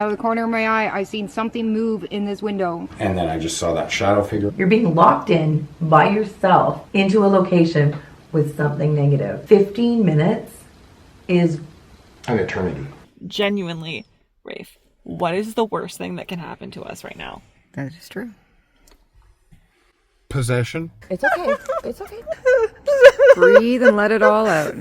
Out of the corner of my eye, I seen something move in this window. And then I just saw that shadow figure. You're being locked in by yourself into a location with something negative. 15 minutes is An eternity. Genuinely, Rafe, what is the worst thing that can happen to us right now? That is true. Possession. It's okay. It's okay. Breathe and let it all out.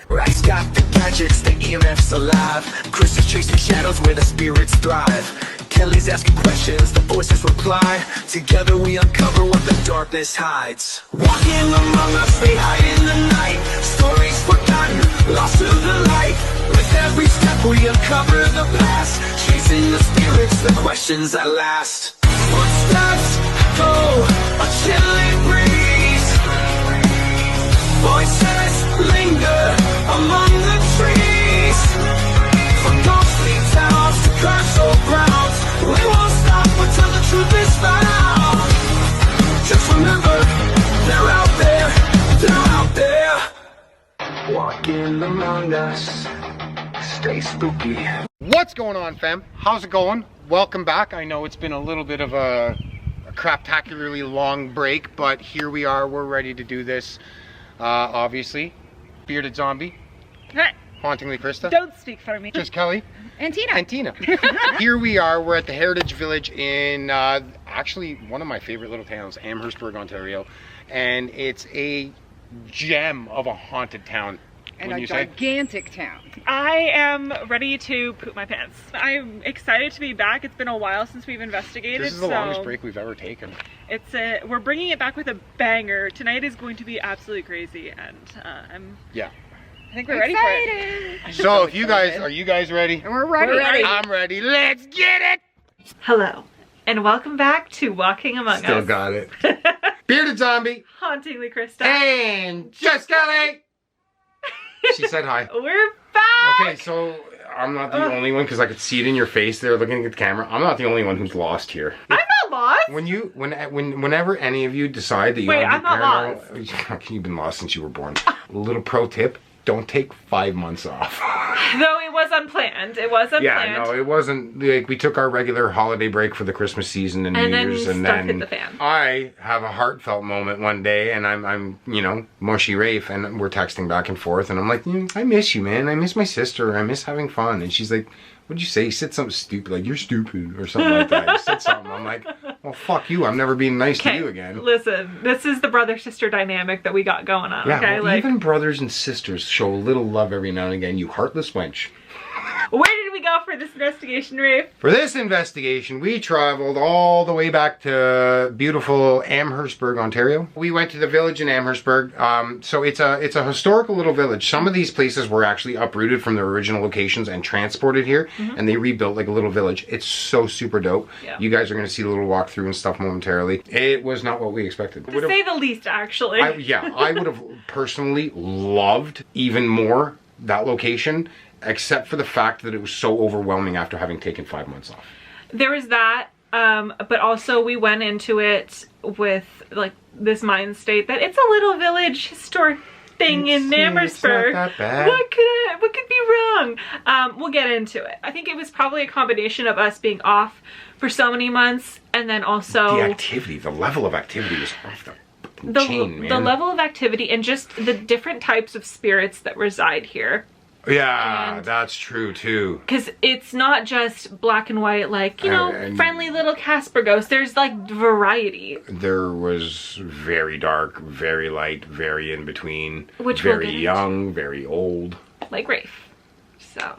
Rats got the gadgets, the EMF's alive. Chris is chasing shadows where the spirits thrive. Kelly's asking questions, the voices reply. Together we uncover what the darkness hides. Walking among us, they hide in the night. Stories forgotten, lost to the light. With every step we uncover the past. Chasing the spirits, the questions that last. Footsteps go, a chilling breeze. Voices linger among the trees. From ghostly towns to cursed old grounds, we won't stop until the truth is found. Just remember, they're out there, they're out there. Walking among us, stay spooky. What's going on, fam? How's it going? Welcome back. I know it's been a little bit of a craptacularly long break, but here we are. We're ready to do this. Obviously, Bearded Zombie, Hauntingly Krista. Don't speak for me. Just Kelly. And Tina. And Tina. Here we are. We're at the Heritage Village in actually one of my favorite little towns, Amherstburg, Ontario. And it's a gem of a haunted town. And a gigantic town. I am ready to poop my pants. I'm excited to be back. It's been a while since we've investigated. This is the longest break we've ever taken. We're bringing it back with a banger. Tonight is going to be absolutely crazy, and I think we're ready for it. So if you guys, are you guys ready? And we're ready. I'm ready. Let's get it. Hello, and welcome back to Walking Among Us. Still got it. Bearded Zombie. Hauntingly Krista. And Just Kelly. She said hi. We're back. Okay, so I'm not the only one because I could see it in your face there looking at the camera. I'm not the only one who's lost here. I'm not lost. Whenever any of you decide that you want to I'm do not paranormal, you've been lost since you were born. A little pro tip: don't take 5 months off. Though it was unplanned. It was unplanned. Yeah, no, it wasn't. Like, we took our regular holiday break for the Christmas season and New Year's, and stuff then hit the fan. I have a heartfelt moment one day, and I'm mushy Rafe, and we're texting back and forth, and I'm like, I miss you, man. I miss my sister. I miss having fun. And she's like, what'd you say? You said something stupid, like, you're stupid, or something like that. You said something. I'm like, well, fuck you. I'm never being nice to you again. Listen, this is the brother-sister dynamic that we got going on, Yeah, okay? well, even brothers and sisters show a little love every now and again, you heartless wench. Where did we go for this investigation, Rafe? For this investigation, we traveled all the way back to beautiful Amherstburg, Ontario. We went to the village in Amherstburg. So it's a historical little village. Some of these places were actually uprooted from their original locations and transported here, and they rebuilt like a little village. It's so super dope. Yeah. You guys are going to see the little walkthrough and stuff momentarily. It was not what we expected. To say the least, actually. I would have personally loved even more that location, except for the fact that it was so overwhelming after having taken 5 months off. There was that, but also we went into it with like this mind state that it's a little village historic thing in Amherstburg. It's not that bad. What could be wrong? We'll get into it. I think it was probably a combination of us being off for so many months, and then also the activity, the level of activity was off the chain, man. The level of activity and just the different types of spirits that reside here. Yeah, and that's true too. Because it's not just black and white, like, friendly little Casper ghosts. There's like variety. There was very dark, very light, very in between, which very young, very old. Like Rafe. So.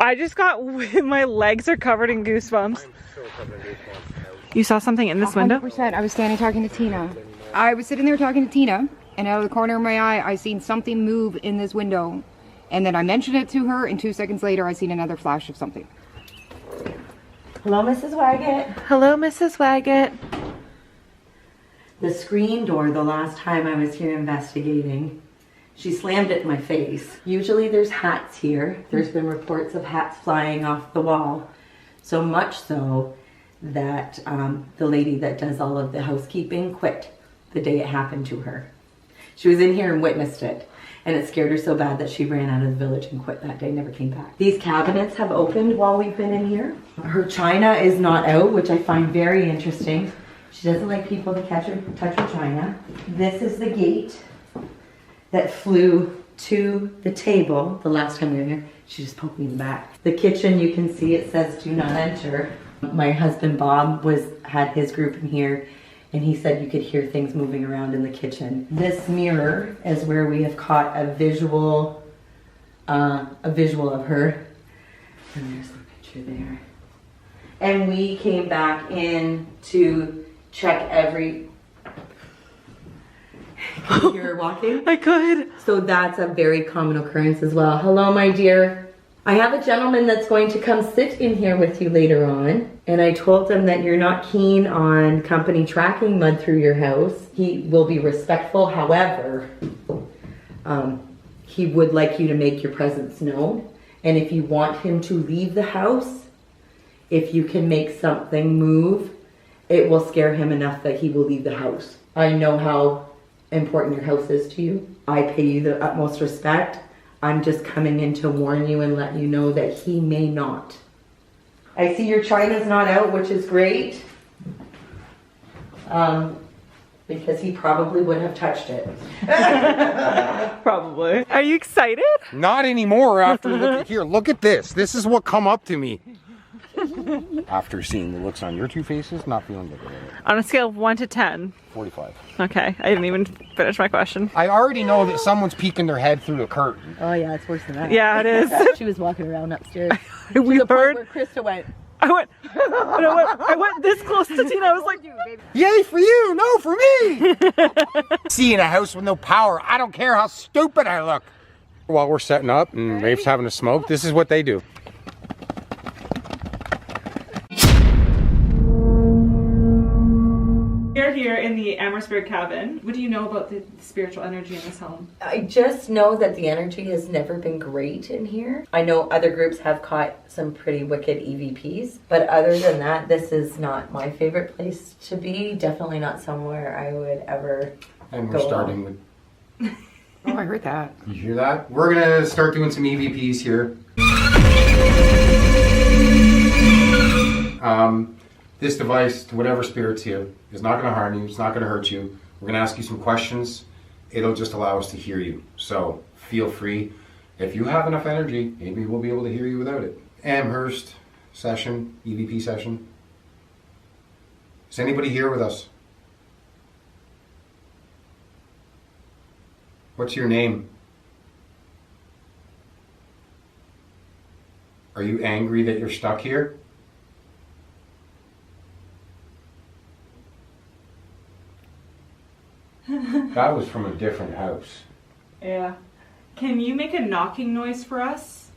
I just got, my legs are covered in goosebumps. You saw something in this window? 100%. I was standing talking to Tina. I was sitting there talking to Tina, and out of the corner of my eye, I seen something move in this window. And then I mentioned it to her, and 2 seconds later, I seen another flash of something. Hello, Mrs. Waggett. Hello, Mrs. Waggett. The screen door, the last time I was here investigating, she slammed it in my face. Usually there's hats here. There's been reports of hats flying off the wall. So much so that the lady that does all of the housekeeping quit the day it happened to her. She was in here and witnessed it. And it scared her so bad that she ran out of the village and quit that day, never came back. These cabinets have opened while we've been in here. Her china is not out, which I find very interesting. She doesn't like people to touch her china. This is the gate that flew to the table the last time we were here. She just poked me in the back. The kitchen, you can see it says do not enter. My husband Bob had his group in here, and he said you could hear things moving around in the kitchen. This mirror is where we have caught a visual of her. And there's the picture there. And we came back in to check every... Can you hear her walking? I could. So that's a very common occurrence as well. Hello, my dear. I have a gentleman that's going to come sit in here with you later on. And I told him that you're not keen on company tracking mud through your house. He will be respectful. However, he would like you to make your presence known. And if you want him to leave the house, if you can make something move, it will scare him enough that he will leave the house. I know how important your house is to you. I pay you the utmost respect. I'm just coming in to warn you and let you know that he may not. I see your china's not out, which is great. Because he probably would have touched it. Probably. Are you excited? Not anymore after looking here. Look at this. This is what come up to me. After seeing the looks on your two faces, not feeling good about it. On a scale of 1 to 10. 45. Okay, I didn't even finish my question. I already know that someone's peeking their head through a curtain. Oh yeah, it's worse than that. Yeah, it is. She was walking around upstairs. We heard. Where Krista went. I went this close to Tina. I was like, Yay for you, no for me. Seeing a house with no power, I don't care how stupid I look. While we're setting up and Rafe's having a smoke, this is what they do. You're here in the Amherstburg cabin. What do you know about the spiritual energy in this home? I just know that the energy has never been great in here. I know other groups have caught some pretty wicked EVPs, but other than that, this is not my favorite place to be. Definitely not somewhere I would ever And we're go starting with... Oh, I heard that. You hear that? We're gonna start doing some EVPs here. This device, to whatever spirit's here, is not gonna harm you, it's not gonna hurt you. We're gonna ask you some questions. It'll just allow us to hear you. So feel free. If you have enough energy, maybe we'll be able to hear you without it. Amherst session, EVP session. Is anybody here with us? What's your name? Are you angry that you're stuck here? That was from a different house. Yeah. Can you make a knocking noise for us?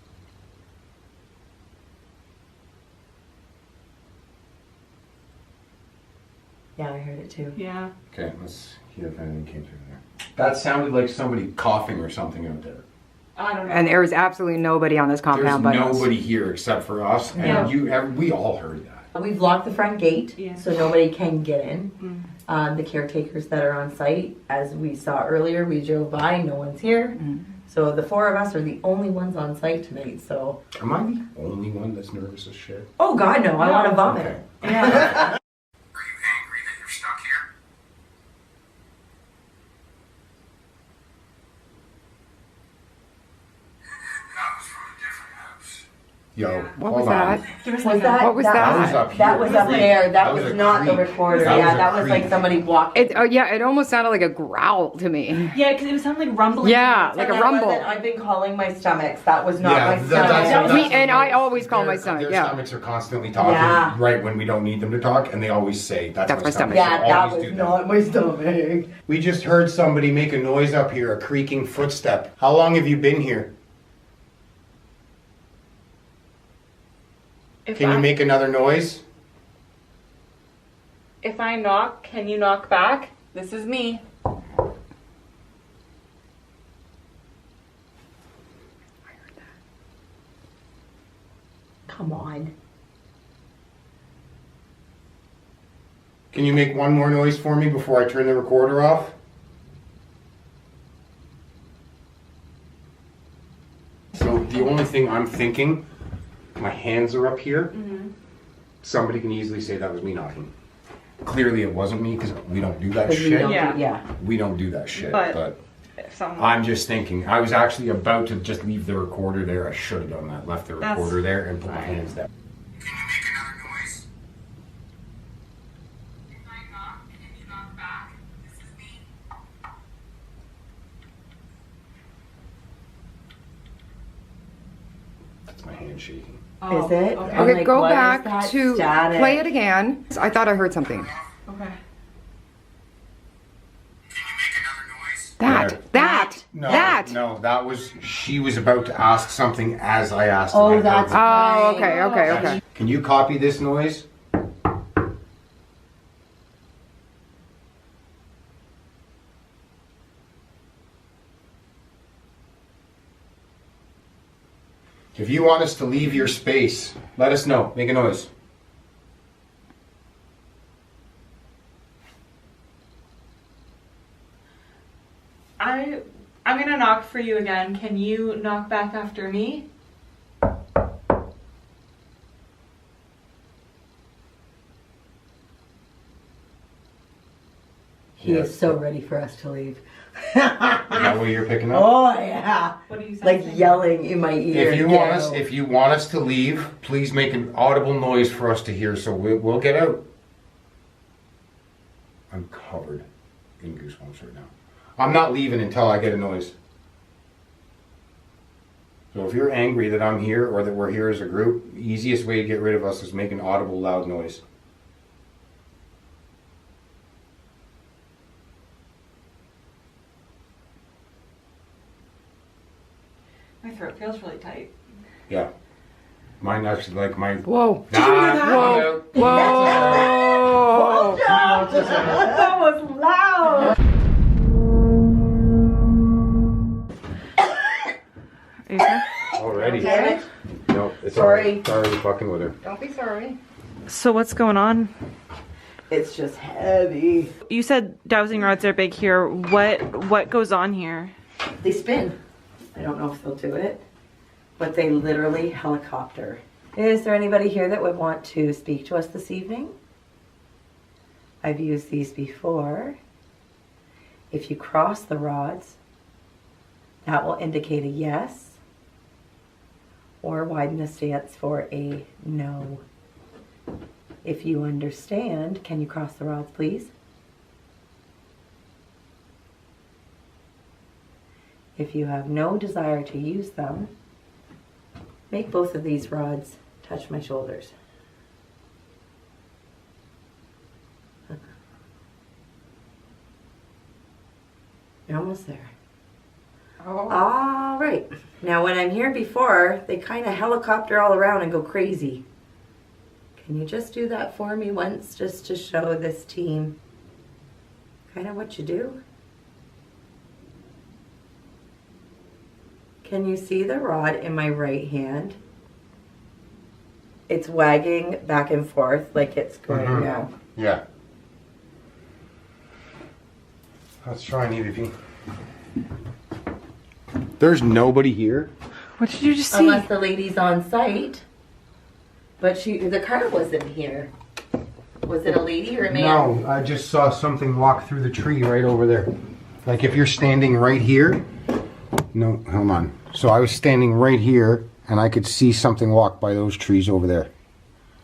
Yeah, I heard it too. Yeah. Okay, let's hear if anything came through there. That sounded like somebody coughing or something out there. I don't know. And there was absolutely nobody on this There's compound but us. nobody here except for us, and we all heard that. We've locked the front gate, Yeah. so nobody can get in. The caretakers that are on site, as we saw earlier, we drove by, no one's here. So the four of us are the only ones on site tonight, so. Am I the only one that's nervous as shit? Oh God, no, I want to vomit. Okay. Yeah. Are you angry that you're stuck here? That was from a different house. Yo, What hold was on. that? Was that? What was that? that? That was up here. That was up there. That was a not the creak. recorder. That Yeah, was a that was like creak. somebody walking. It almost sounded like a growl to me. Yeah, because it was sounding like rumbling. Yeah, like a And that rumble. wasn't- I've been calling my stomachs. That was not my stomach. that's Me- and I always call my their- stomach, Their yeah. stomachs are constantly talking Yeah. right when we don't need them to talk, and they always say, that's my stomach. Yeah, They that always was do that. not my stomach. We just heard somebody make a noise up here, a creaking footstep. How long have you been here? Can you make another noise? If I knock, can you knock back? This is me. Come on. Can you make one more noise for me before I turn the recorder off? So the only thing I'm thinking, my hands are up here. Somebody can easily say that was me knocking. Clearly it wasn't me because we don't do that shit. Yeah. We don't do that shit. But- But If someone... I'm just thinking, I was actually about to just leave the recorder there. I should have done that. Left the That's recorder there and put my fine. hands down. Can you make another noise? If I knock, can you knock back? This is me. That's my hand shaking. Is it? Okay. And, Okay, like, go what is back that to static? play it again. I thought I heard something. Okay. That. No, that was, she was about to ask something as I asked. Oh, and I heard that's it. Oh, okay, okay, okay. Can you copy this noise? If you want us to leave your space, let us know. Make a noise. I'm gonna knock for you again. Can you knock back after me? He is so ready for us to leave. Is that what you're picking up? Oh yeah. What are you Like saying? yelling in my ear. If you want us to leave, please make an audible noise for us to hear, so we'll get out. I'm covered in goosebumps right now. I'm not leaving until I get a noise. So if you're angry that I'm here or that we're here as a group, the easiest way to get rid of us is make an audible, loud noise. My throat feels really tight. Yeah. Mine actually, like my... Whoa. Whoa. Whoa. That was loud. Are you okay? Already. Damn it. No, it's Sorry. Sorry fucking with her. Don't be sorry. So what's going on? It's just heavy. You said dowsing rods are big here. What goes on here? They spin. I don't know if they'll do it, but they literally helicopter. Is there anybody here that would want to speak to us this evening? I've used these before. If you cross the rods, that will indicate a yes, or widen the stance for a no. If you understand, can you cross the rods, please? If you have no desire to use them, make both of these rods touch my shoulders. You're almost there. Oh. All right. Now when I'm here before, they kind of helicopter all around and go crazy. Can you just do that for me once, just to show this team kind of what you do? Can you see the rod in my right hand? It's wagging back and forth like it's going now. Yeah. Let's try an EVP. There's nobody here. What did you just see? Unless the lady's on site. But the car wasn't here. Was it a lady or a man? No, I just saw something walk through the tree right over there. Like if you're standing right here. No, hold on. So I was standing right here, and I could see something walk by those trees over there.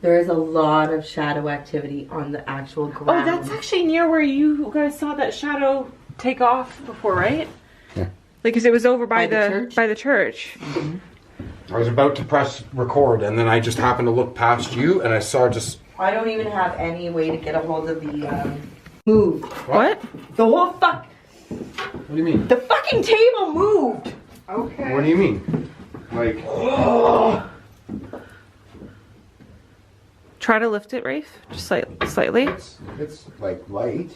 There is a lot of shadow activity on the actual ground. Oh, that's actually near where you guys saw that shadow take off before, right? Yeah. Like, because it was over by the church? By the church. I was about to press record, and then I just happened to look past you, and I saw just... I don't even have any way to get a hold of the move. What? The whole fuck. What do you mean? The fucking table moved. Okay. What do you mean? Like... Try to lift it, Rafe. Just slightly. It's like light.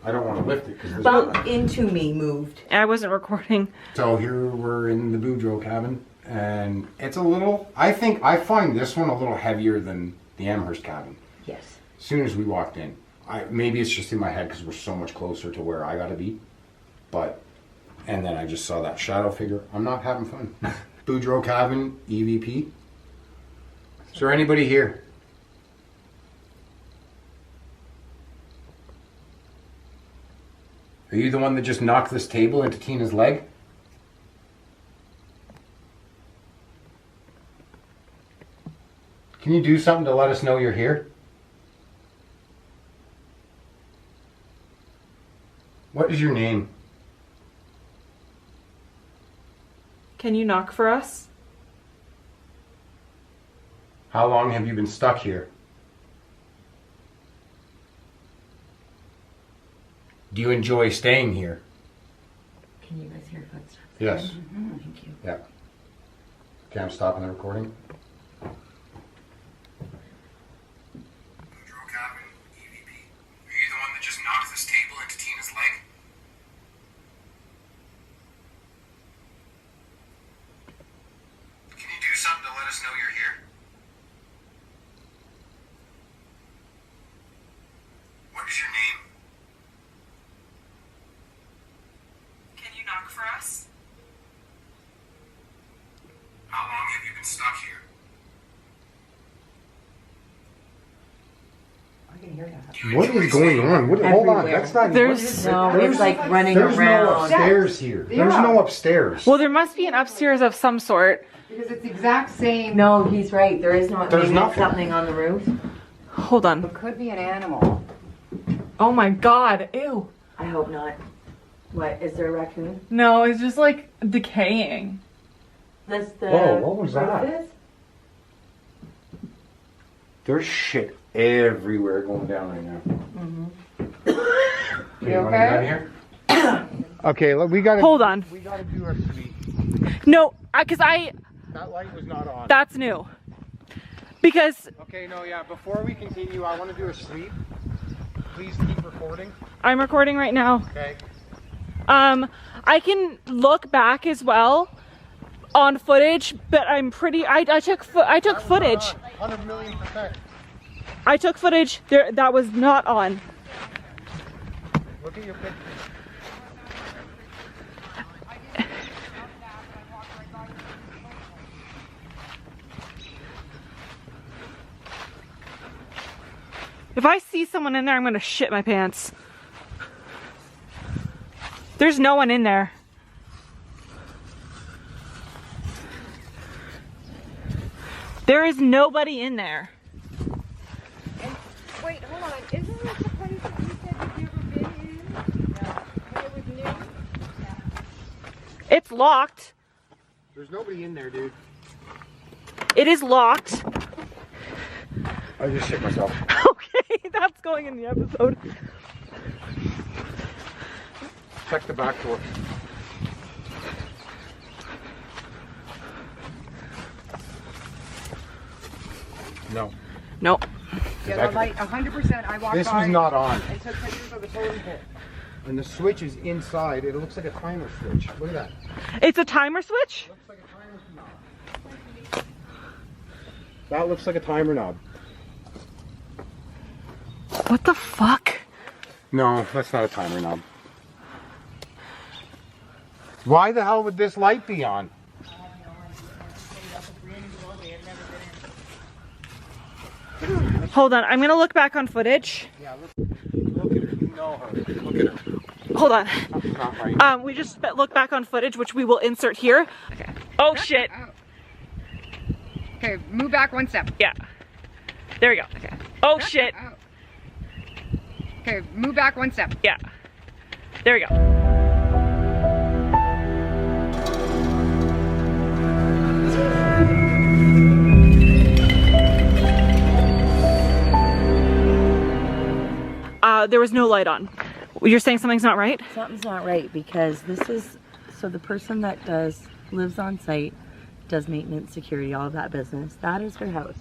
I don't want to lift it because... Bump into me moved. I wasn't recording. So here we're in the Boudreaux cabin, and it's a little... I find this one a little heavier than the Amherst cabin. Yes. As soon as we walked in. Maybe it's just in my head because we're so much closer to where I gotta be. But... And then I just saw that shadow figure. I'm not having fun. Boudreaux cabin, EVP. Is there anybody here? Are you the one that just knocked this table into Tina's leg? Can you do something to let us know you're here? What is your name? Can you knock for us? How long have you been stuck here? Do you enjoy staying here? Can you guys hear footsteps? Yes. Mm-hmm, thank you. Yeah. Okay, I'm stopping the recording. Boudreaux cabin, EVP. Are you the one that just knocked this table into Tina's leg? Can you do something to let us know you're here? What is your name? Can you knock for us? How long have you been stuck here? I can hear that. What is going on? Hold on, that's not... There's No, it's like running There's no around. upstairs here. There's no upstairs. Well, there must be an upstairs of some sort. Because it's the exact same. No, he's right. There is not. There's Maybe nothing. something on the roof. Hold on. It could be an animal. Oh my god. Ew. I hope not. What is there a raccoon? No, it's just like decaying. That's the. Whoa, what was roof that? is? There's shit everywhere going down right now. You wanna okay? get here? Okay, look, we gotta... Hold on. We gotta do our sweep. No, because That light was not on. that's new. Because Okay, no, yeah, before we continue, I want to do a sweep. Please keep recording. I'm recording right now. Okay. I can look back as well on footage, but I'm pretty. I took footage. 100 million%. I took footage there that was not on. Look at your picture. If I see someone in there, I'm gonna shit my pants. There's no one in there. There is nobody in there. Wait, hold on. Isn't this the place that you said you've never been in? Yeah. When it was new? It's locked. There's nobody in there, dude. It is locked. I just shit myself. Okay, that's going in the episode. Check the back door. No. No. Yeah, the light, 100%. I walked This by was not on. and took pictures of the totem pole. And the switch is inside. It looks like a timer switch. Look at that. It's a timer switch? Looks like a timer knob. That looks like a timer knob. What the fuck? No, that's not a timer knob. Why the hell would this light be on? Hold on, I'm gonna look back on footage. Yeah, look at her. You know her. Look at her. Hold on. That's not right. We just look back on footage, which we will insert here. Okay. Oh shit. Okay, move back one step. Yeah. There we go. Okay. Oh shit. Oh. Okay, move back one step. Yeah. There we go. There was no light on. You're saying something's not right? Something's not right because this is, so the person that lives on site, does maintenance, security, all of that business. That is her house.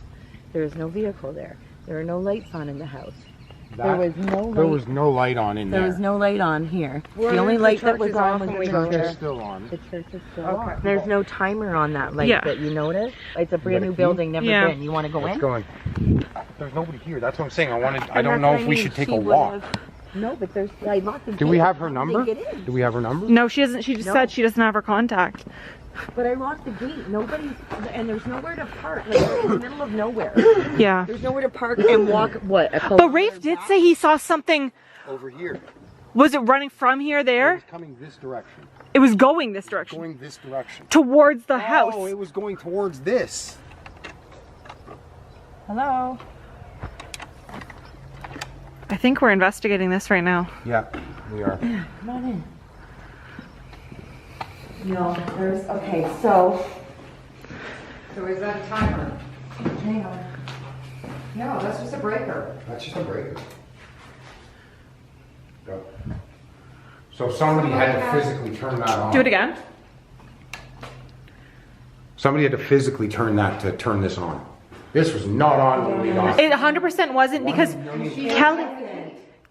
There is no vehicle there. There are no lights on in the house. There was no light. There was no light on in there. There was no light on here. Well, the only the light that church was is on off was when the we go church. there. It's still on. The church is still Okay. on. There's no timer on that light Yeah. that you notice. It's a brand got a new key? building, never Yeah. been. You want to go Let's in? go in. There's nobody here. That's what I'm saying. I And don't that's know what if I we mean. should take She a walk. would've- No, but there's, I locked the Do gate. we have her They number? get in. Do we have her number? No, she doesn't. She just No. said she doesn't have her contact. But I locked the gate. Nobody's, and there's nowhere to park. Like, we're in the middle of nowhere. Yeah. There's nowhere to park and walk, what, a But Rafe did say he saw something. Over here. Was it running from here It there? was coming this direction. It was going this direction. Going this direction. Towards the house. Oh, it was going towards this. Hello? I think we're investigating this right now. Yeah, we are. Come on in. No, there's, okay, so. So is that a timer? Hang on. No, that's just a breaker. That's just a breaker. Go. So somebody had to physically turn that on. Do it again. Somebody had to physically turn that to turn this on. This was not on when we got It 100% wasn't because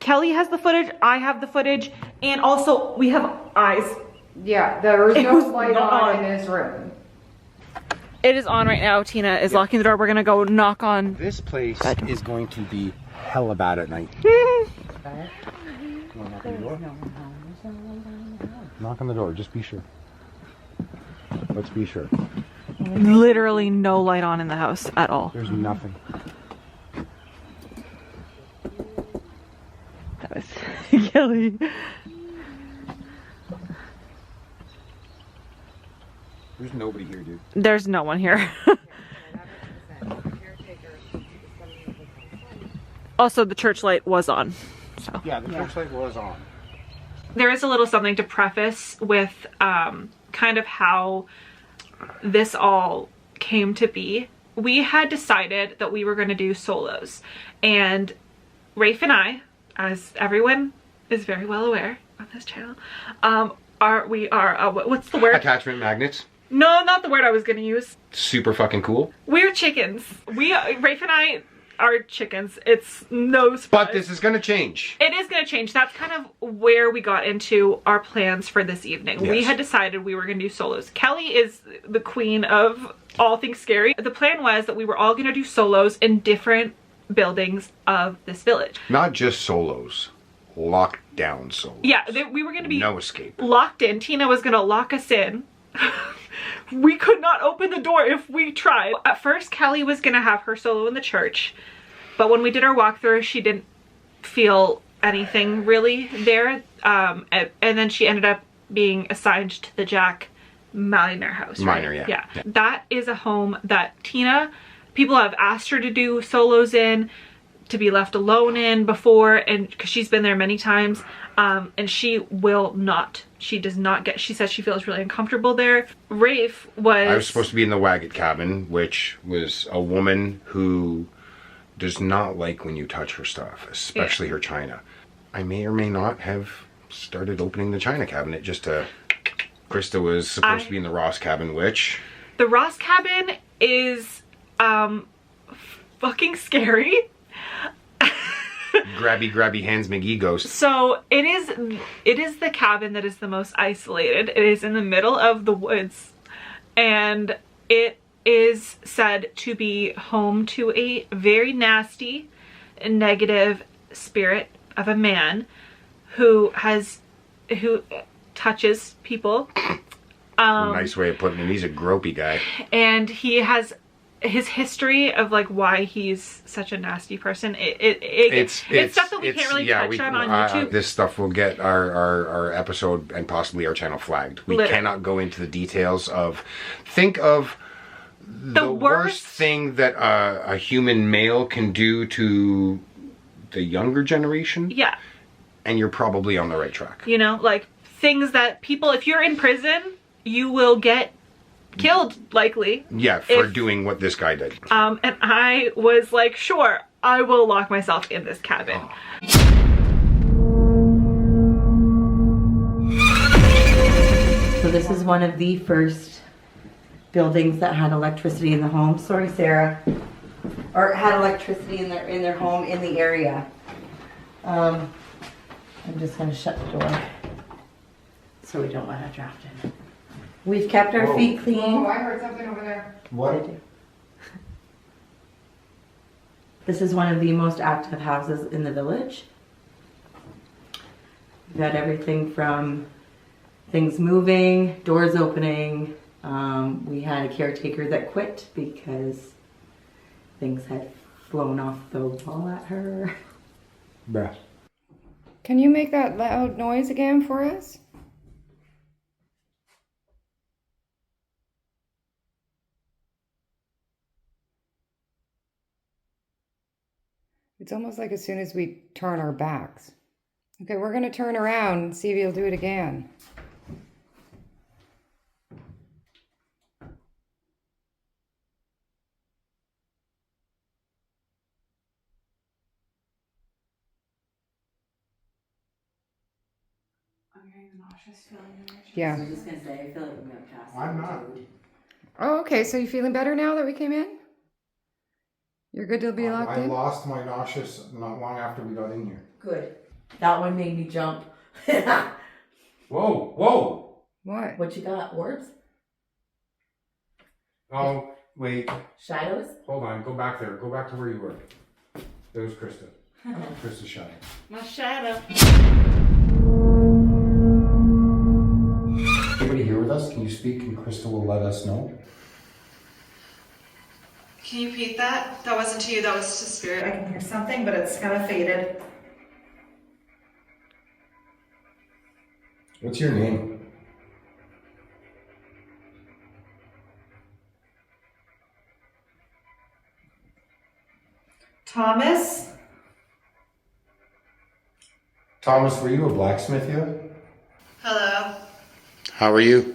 Kelly has the footage, I have the footage, and also we have eyes. Yeah, there was It no was light not on on. in his room. It is on right now. Tina is locking the door. We're gonna go knock on. This place is going to be hella bad at night. Knock on the door? Knock on the door, just be sure. Let's be sure. Literally no light on in the house at all. There's nothing. That was Kelly. There's nobody here, dude. There's no one here. Also, the church light was on. So Yeah, the church light was on. there is a little something to preface with kind of how this all came to be. We had decided that we were going to do solos, and Rafe and I, as everyone is very well aware on this channel, what's the word? Attachment magnets. No, not the word I was going to use. Super fucking cool. We're chickens. Rafe and I are chickens. It's no surprise. But this is gonna change. It is going to change. That's kind of where we got into our plans for this evening. We Yes. had decided we were going to do solos. Kelly is the queen of all things scary. The plan was that we were all going to do solos in different buildings of this village. Not just solos. Locked down solos. Yeah, we were going to be No escape. locked in. Tina was going to lock us in. We could not open the door if we tried. At first, Kelly was going to have her solo in the church, but when we did our walkthrough, she didn't feel anything really there. And then she ended up being assigned to the Jack Minor house. Right? Minor, yeah. Yeah. That is a home that people have asked her to do solos in, to be left alone in before, and because she's been there many times, and she will not. She does not get, she says she feels really uncomfortable there. Rafe was... I was supposed to be in the Waggett cabin, which was a woman who does not like when you touch her stuff, especially her china. I may or may not have started opening the china cabinet just to... Krista was supposed to be in the Ross cabin, which... The Ross cabin is fucking scary. Grabby hands McGee ghost. So it is the cabin that is the most isolated. It is in the middle of the woods, and it is said to be home to a very nasty and negative spirit of a man who touches people. Nice way of putting it. He's a gropey guy. And he has his history of like why he's such a nasty person. It's stuff that we can't really touch on YouTube. This stuff will get our episode and possibly our channel flagged. We Literally. cannot go into the details of. Think of the worst thing that a human male can do to the younger generation. Yeah. And you're probably on the right track. You know, like things that people, if you're in prison, you will get killed, likely. Yeah, for doing what this guy did. And I was like, sure, I will lock myself in this cabin. So this is one of the first buildings that had electricity in the home. Sorry, Sarah. Or had electricity in their home in the area. I'm just gonna shut the door so we don't let it draft in. We've kept our feet clean. Oh, I heard something over there. What? This is one of the most active houses in the village. We've had everything from things moving, doors opening. We had a caretaker that quit because things had flown off the wall at her. Bruh. Can you make that loud noise again for us? It's almost like as soon as we turn our backs. Okay, we're gonna turn around and see if you'll do it again. I'm hearing the nauseous feeling in my chest. Yeah. I was just gonna say, I feel like we went past. I'm not. Oh, okay, so you feeling better now that we came in? You're good to be locked I in? lost my nauseous not long after we got in here. Good. That one made me jump. Whoa, whoa! What? What you got? Orbs? Oh, wait. Shadows? Hold on. Go back there. Go back to where you were. There was Krista. Krista's shadow. My shadow. Anybody here with us? Can you speak and Krista will let us know? Can you repeat that? That wasn't to you, that was to spirit. I can hear something, but it's kind of faded. What's your name? Thomas? Thomas, were you a blacksmith yet? Hello. How are you?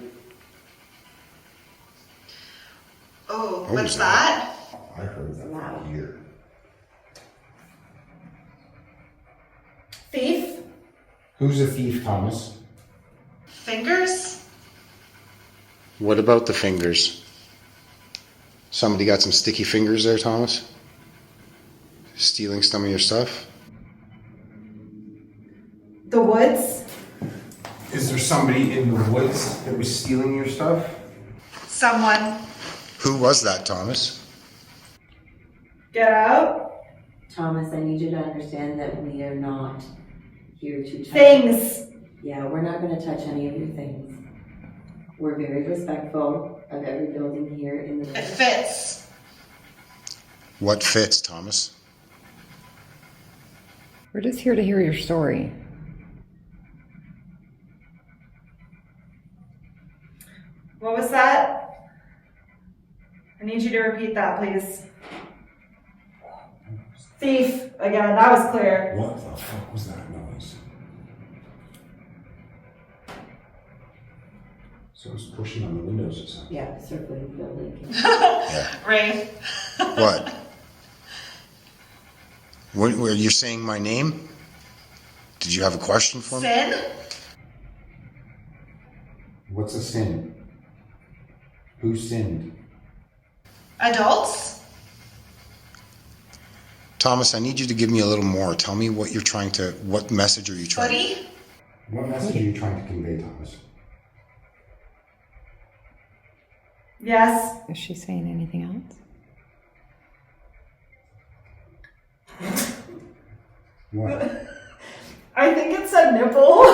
Oh, was what's that? I heard that for a year. Thief? Who's a thief, Thomas? Fingers? What about the fingers? Somebody got some sticky fingers there, Thomas? Stealing some of your stuff? The woods? Is there somebody in the woods that was stealing your stuff? Someone. Who was that, Thomas? Get out. Thomas, I need you to understand that we are not here to touch Things. Yeah, we're not going to touch any of your things. We're very respectful of every building here in the It village. fits. What fits, Thomas? We're just here to hear your story. What was that? I need you to repeat that, please. Thief. Again, that was clear. What the fuck was that noise? So it was pushing on the windows or something. Yeah, circling the building. Ray. What? Were you saying my name? Did you have a question for me? Sin? What's a sin? Who sinned? Adults? Thomas, I need you to give me a little more. Tell me what you're trying to, what message are you trying to... Buddy? What message are you trying to convey, Thomas? Yes. Is she saying anything else? What? I think it's a nipple.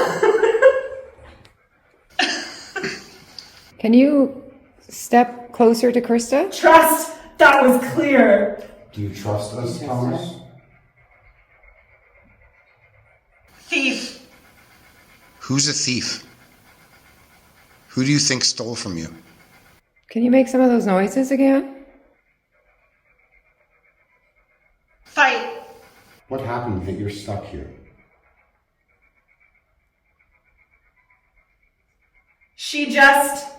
Can you step closer to Krista? Trust. That was clear. Do you trust us, Thomas? Thief. Who's a thief? Who do you think stole from you? Can you make some of those noises again? Fight. What happened that you're stuck here? She just...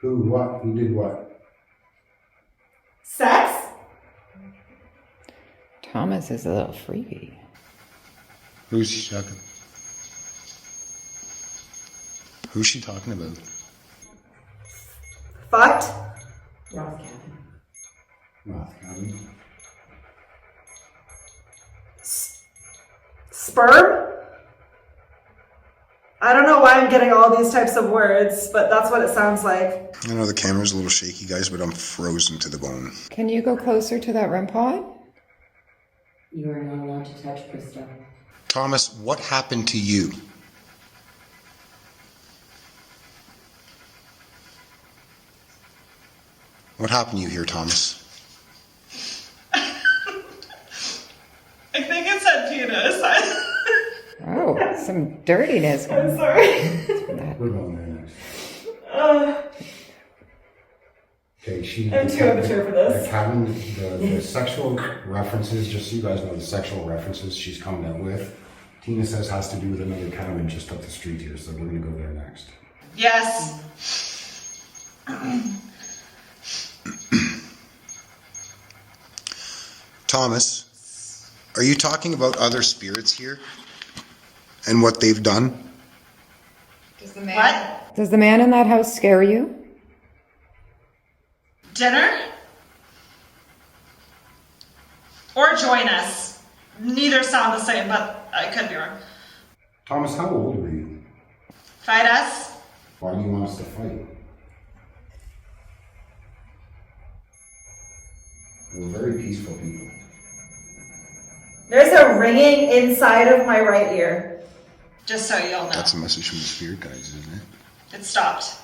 Who, what? Who did what? Sex? Thomas is a little freaky. Who's she talking? Who's she talking about? Fucked? Ross cabin. Roth cabin. Sperm? I don't know why I'm getting all these types of words, but that's what it sounds like. I know the camera's a little shaky, guys, but I'm frozen to the bone. Can you go closer to that REM pod? You are not allowed to touch Krista. Thomas, what happened to you? What happened to you here, Thomas? I think it said penis. Oh, some dirtiness. I'm sorry. We're going there next. Okay, I'm too immature for this. The cabin, the sexual references, just so you guys know, the sexual references she's coming out with, Tina says has to do with another cabin just up the street here, so we're going to go there next. Yes. Thomas, are you talking about other spirits here? And what they've done? What? Does the man in that house scare you? Dinner? Or join us. Neither sound the same, but I could be wrong. Thomas, how old were you? Fight us? Why do you want us to fight? We're very peaceful people. There's a ringing inside of my right ear. Just so you'll know. That's a message from the spirit guides, isn't it? It stopped.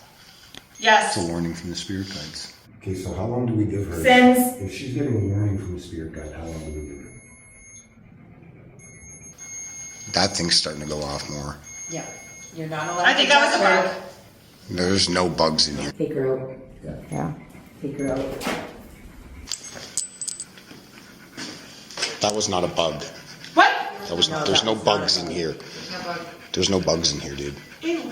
Yes. It's a warning from the spirit guides. Okay, so how long do we give her? Since... If she's getting a warning from the spirit guide, how long do we give her? That thing's starting to go off more. Yeah. You're not allowed I think that was a bug. There's no bugs in here. Take her out. Yeah. Take her out. That was not a bug. What? That was. No, There's that no was bugs not a in here. There's no bugs in here, dude. Ew.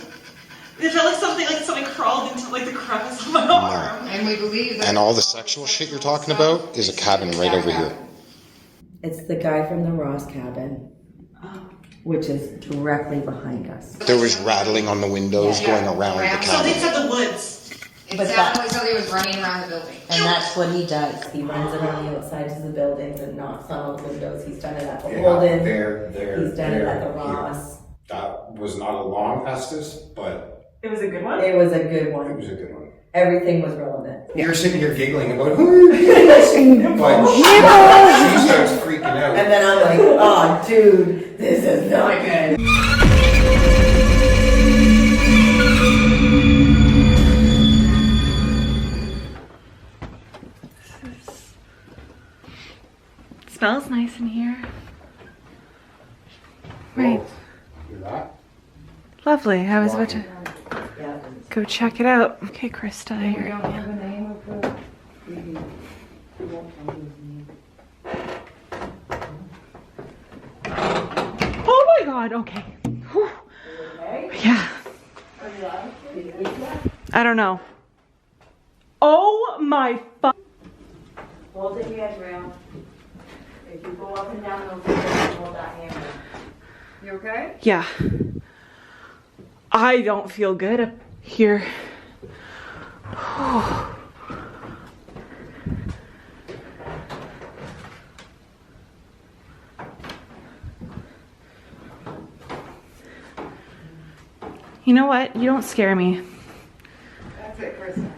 It felt like something crawled into like the crevice of my arm. And we believe that. And all the sexual shit you're talking about is a cabin right over here. It's the guy from the Ross cabin, which is directly behind us. There was rattling on the windows going around the Something cabin. said the woods. It But sounded that- like somebody was running around the building. And that's what he does. He runs around the outsides of the buildings and knocks on all the windows. He's done it at the Holden. there, He's done it at the here. Ross. That was not a long Estes, but It was a good one. It was a good it one. was a good one. Everything was relevant. You're sitting here giggling about, but she starts freaking out. And then I'm like, oh, dude, this is not good. Smells nice in here. Right. Hear that? Lovely. I was about to Yeah. go check it out. Okay, Krista, here. don't have the name of the. Oh my god, okay. Whew. Yeah. I don't know. Oh my fuck. Hold the handrail. If you go up and down those stairs, hold that handrail. You okay? Yeah. I don't feel good up here. You know what? You don't scare me. That's it, Krista.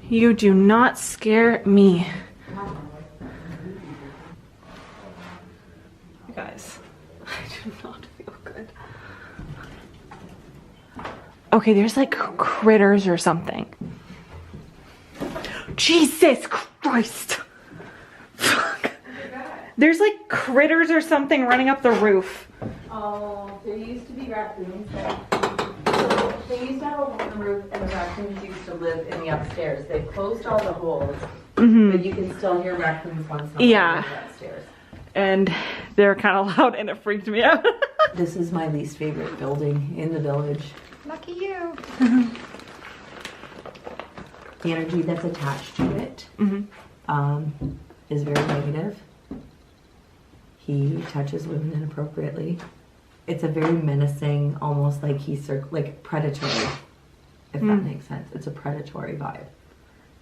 You do not scare me. You guys, I do not feel good. Okay, there's like critters or something. Jesus Christ. Fuck. There's like critters or something running up the roof. Oh, there used to be raccoons there. They used to have a hole in the roof, and the raccoons used to live in the upstairs. They've closed all the holes, but you can still hear raccoons once in a while Yeah. in the upstairs. And they're kind of loud and it freaked me out. This is my least favorite building in the village. Lucky you. The energy that's attached to it is very negative. He touches women inappropriately. It's a very menacing, almost like like predatory, if that makes sense. It's a predatory vibe.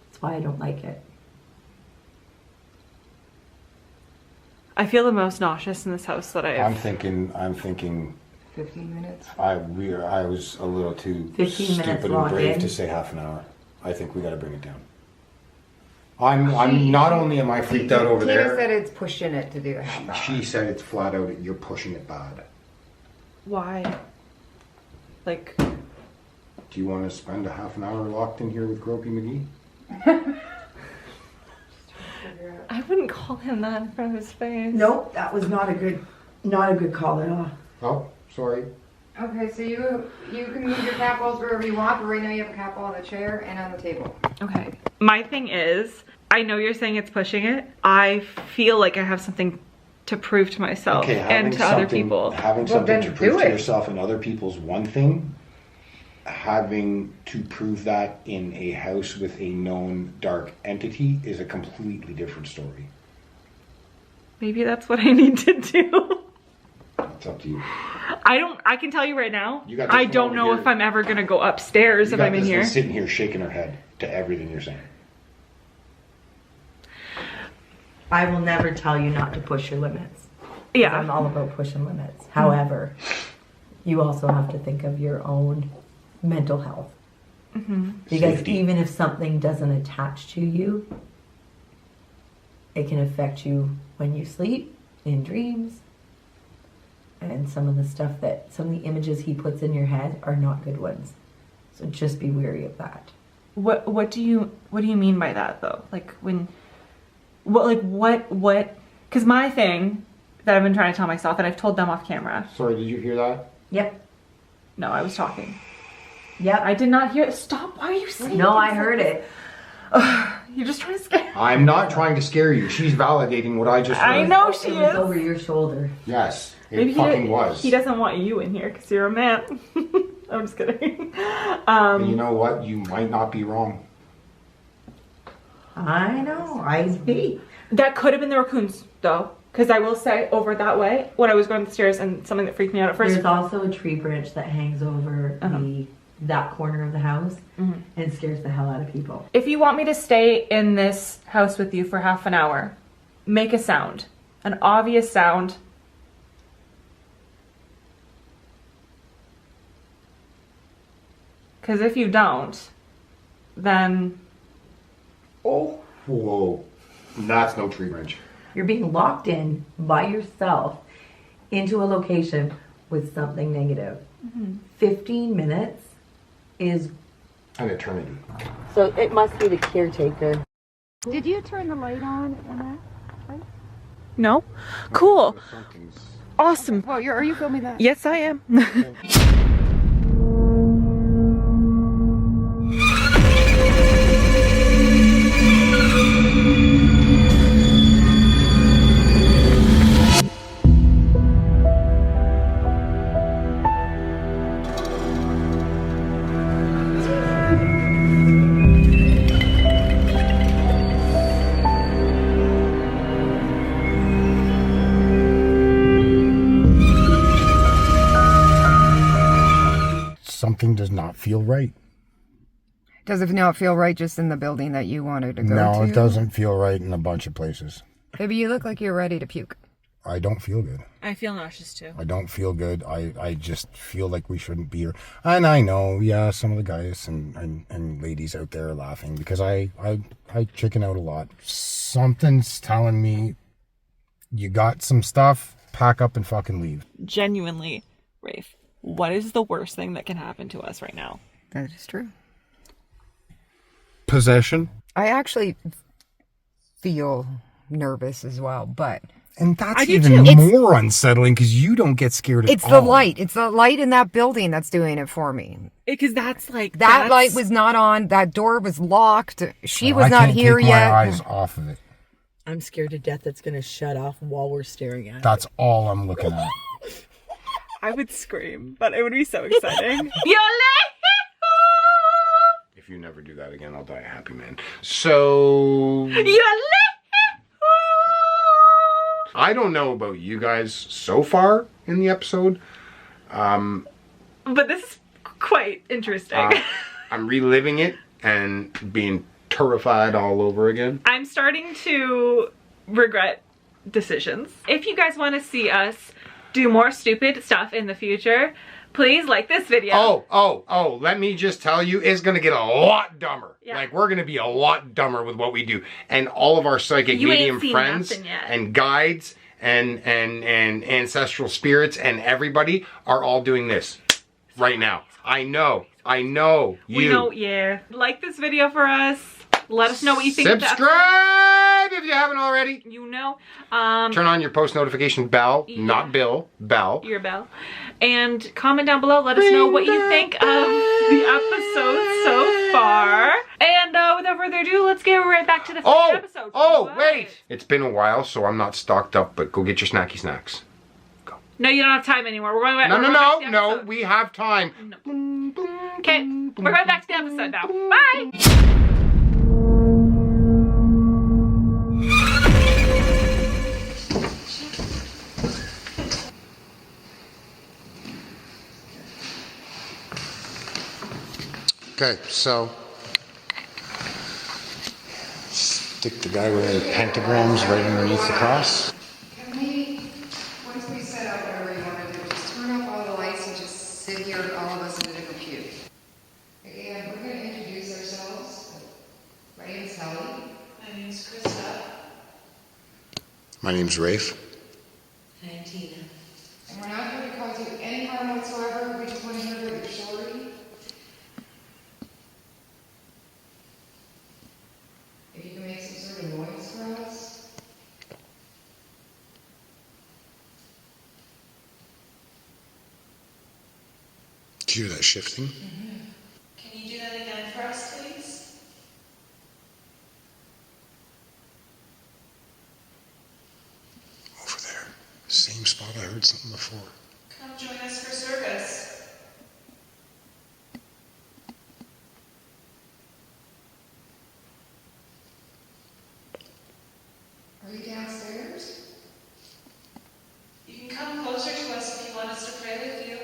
That's why I don't like it. I feel the most nauseous in this house that I'm I've... thinking 15 minutes. I was a little too 15 minutes stupid and lock brave in. to say half an hour. I think we got to bring it down. I'm not only am I freaked out over Tina there. said it's pushing it to do a half hour. She said it's flat out. You're pushing it bad. Why? Like... Do you want to spend a half an hour locked in here with Gropey McGee? I wouldn't call him that in front of his face. Nope, that was not a good call at all. Oh, sorry. Okay, so you can move your cat balls wherever you want, but right now you have a cat ball on the chair and on the table. Okay. My thing is, I know you're saying it's pushing it. I feel like I have something to prove to myself and to other people. Having something to prove to yourself and other people's one thing. Having to prove that in a house with a known dark entity is a completely different story. Maybe that's what I need to do. It's up to you. I can tell you right now, You got this I one don't over know here. if I'm ever gonna go upstairs if I'm in here. Sitting here shaking her head to everything you're saying. I will never tell you not to push your limits. I'm Yeah. all about pushing limits. However, you also have to think of your own mental health. Because Safety. even if something doesn't attach to you, it can affect you when you sleep, in dreams. And some of the images he puts in your head are not good ones. So just be wary of that. What do you mean by that though? Like what because my thing that I've been trying to tell myself and I've told them off camera. Sorry, did you hear that? Yep. No, I was talking. Yep. I did not hear. Stop. Why are you saying No, I things heard like it. this? You're just trying to scare me. I'm not trying to scare you. She's validating what I just heard. I know she It was is. over your shoulder. Yes, it Maybe fucking was. he doesn't want you in here because you're a man. I'm just kidding. And you know what? You might not be wrong. I know. I see. That could have been the raccoons though. Because I will say over that way, when I was going up the stairs and something that freaked me out at first. There's also a tree branch that hangs over that corner of the house and scares the hell out of people. If you want me to stay in this house with you for half an hour, make a sound. An obvious sound. Because if you don't, then... Oh, whoa. That's no tree branch. You're being locked in by yourself into a location with something negative. 15 minutes is... An eternity. So it must be the caretaker. Did you turn the light on that? No? Cool. Something's... Awesome. Well, are you filming that? Yes, I am. Something does not feel right. Does it not feel right just in the building that you wanted to go to? No, it doesn't feel right in a bunch of places. Baby, you look like you're ready to puke. I don't feel good. I feel nauseous too. I don't feel good. I just feel like we shouldn't be here. And I know, yeah, some of the guys and ladies out there are laughing because I chicken out a lot. Something's telling me you got some stuff, pack up and fucking leave. Genuinely, Rafe, what is the worst thing that can happen to us right now? That is true. Possession? I actually feel nervous as well, but And that's I do even too. more unsettling because you don't get scared at It's all. the light. It's the light in that building that's doing it for me. Because that's like That light was not on. That door was locked. She was I not can't here take yet. my eyes off of it. I'm scared to death it's going to shut off while we're staring at it. That's all I'm looking at. I would scream, but it would be so exciting. If you never do that again, I'll die a happy man. So... I don't know about you guys so far in the episode. But this is quite interesting. I'm reliving it and being terrified all over again. I'm starting to regret decisions. If you guys want to see us do more stupid stuff in the future, please like this video. Oh, let me just tell you, it's gonna get a lot dumber. Yeah. Like, we're gonna be a lot dumber with what we do. And all of our psychic You ain't medium seen friends nothing yet. and guides and ancestral spirits and everybody are all doing this right now. I know. We know, yeah. Like this video for us. Let us know what you think of that. Subscribe if you haven't already. You know. Turn on your post notification bell, Yeah. not bill, bell. Your bell. And comment down below. Let us know what you think of the episode so far. And without further ado, let's get right back to the episode. What? Wait! It's been a while, so I'm not stocked up, but go get your snacky snacks. No, you don't have time anymore. We're going back. we're going back to the No, episode. we have time. Okay, we're going back to the episode now. Bye! Okay, so stick the guy wearing pentagrams right underneath the cross. Can we, once we set up whatever you want to do, just turn off all the lights and just sit here, all of us in a different pew? Again, we're going to introduce ourselves. My name is Kelly. My name's Krista. My name's Rafe. I'm Tina. And we're not here to cause you any harm whatsoever. We just want to hear about your story. If you can make some sort of noise for us. Do you hear that shifting? Can you do that again for us, please? Over there. Same spot I heard something before. Come join us for service. Are you downstairs? You can come closer to us if you want us to pray with you.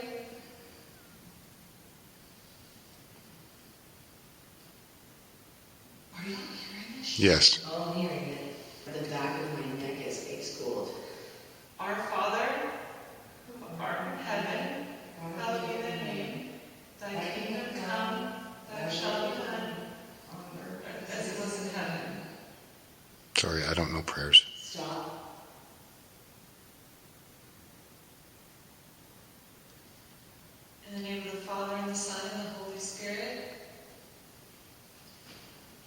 Are you hearing this? Yes. Oh, I'm hearing it. The back of my neck is exposed. Our Father, who art in heaven, hallowed be thy name. Thy kingdom come, thy shall be done, on earth as it was in heaven. Sorry, I don't know prayers. Stop. In the name of the Father, and the Son, and the Holy Spirit.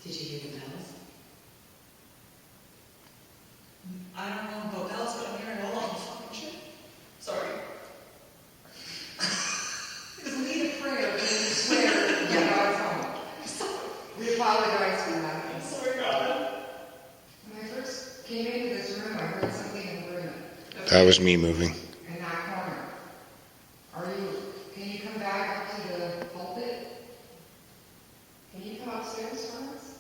Did you hear the bells? I don't know about bells, but I'm hearing a lot of fucking shit. Sorry. Because we need a prayer, and we swear to God's home. We apologize for that. I'm sorry, God. When I first came into this room, I heard something in the room. That was me moving. In that corner. Can you come back up to the pulpit? Can you come upstairs for us?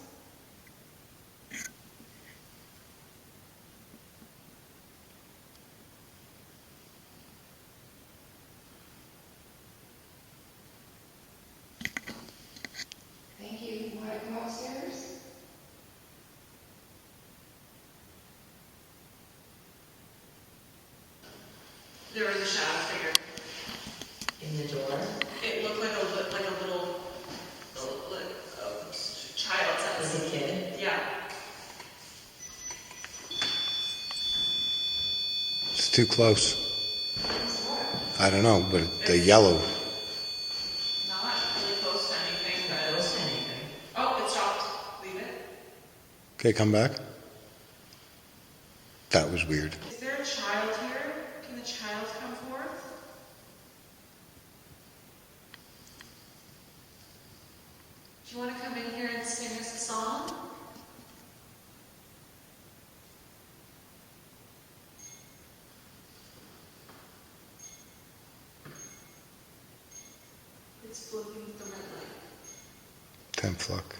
Thank you. You want to come upstairs? There was a shadow figure. In the door? It looked like a little child. As a kid? Yeah. It's too close. I don't know, but the yellow. Not really close to anything, Not but... close to anything. Oh, it stopped. Leave it. Okay, come back. That was weird. Is there a Do you want to come in here and sing us a song? It's flipping with the red light. 10th luck.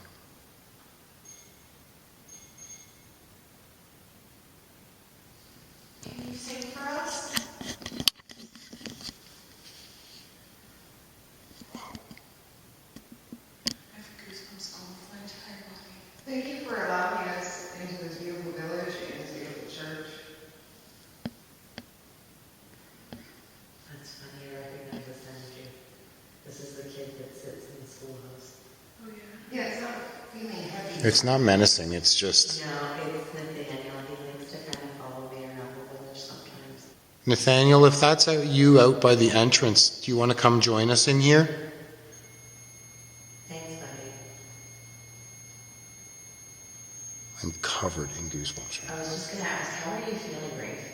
Can you sing for us? I have goosebumps all over my entire body. Thank you for allowing us into this beautiful village and this beautiful church. That's funny, I recognize this energy. This is the kid that sits in the schoolhouse. Oh yeah. Yeah, it's not feeling heavy. It's not menacing, it's just... No, it's Nathaniel. He likes to kind of follow me around the village sometimes. Nathaniel, if that's you out by the entrance, do you want to come join us in here? Thanks, buddy. I'm covered in goosebumps. I was just going to ask, how are you feeling, Rafe?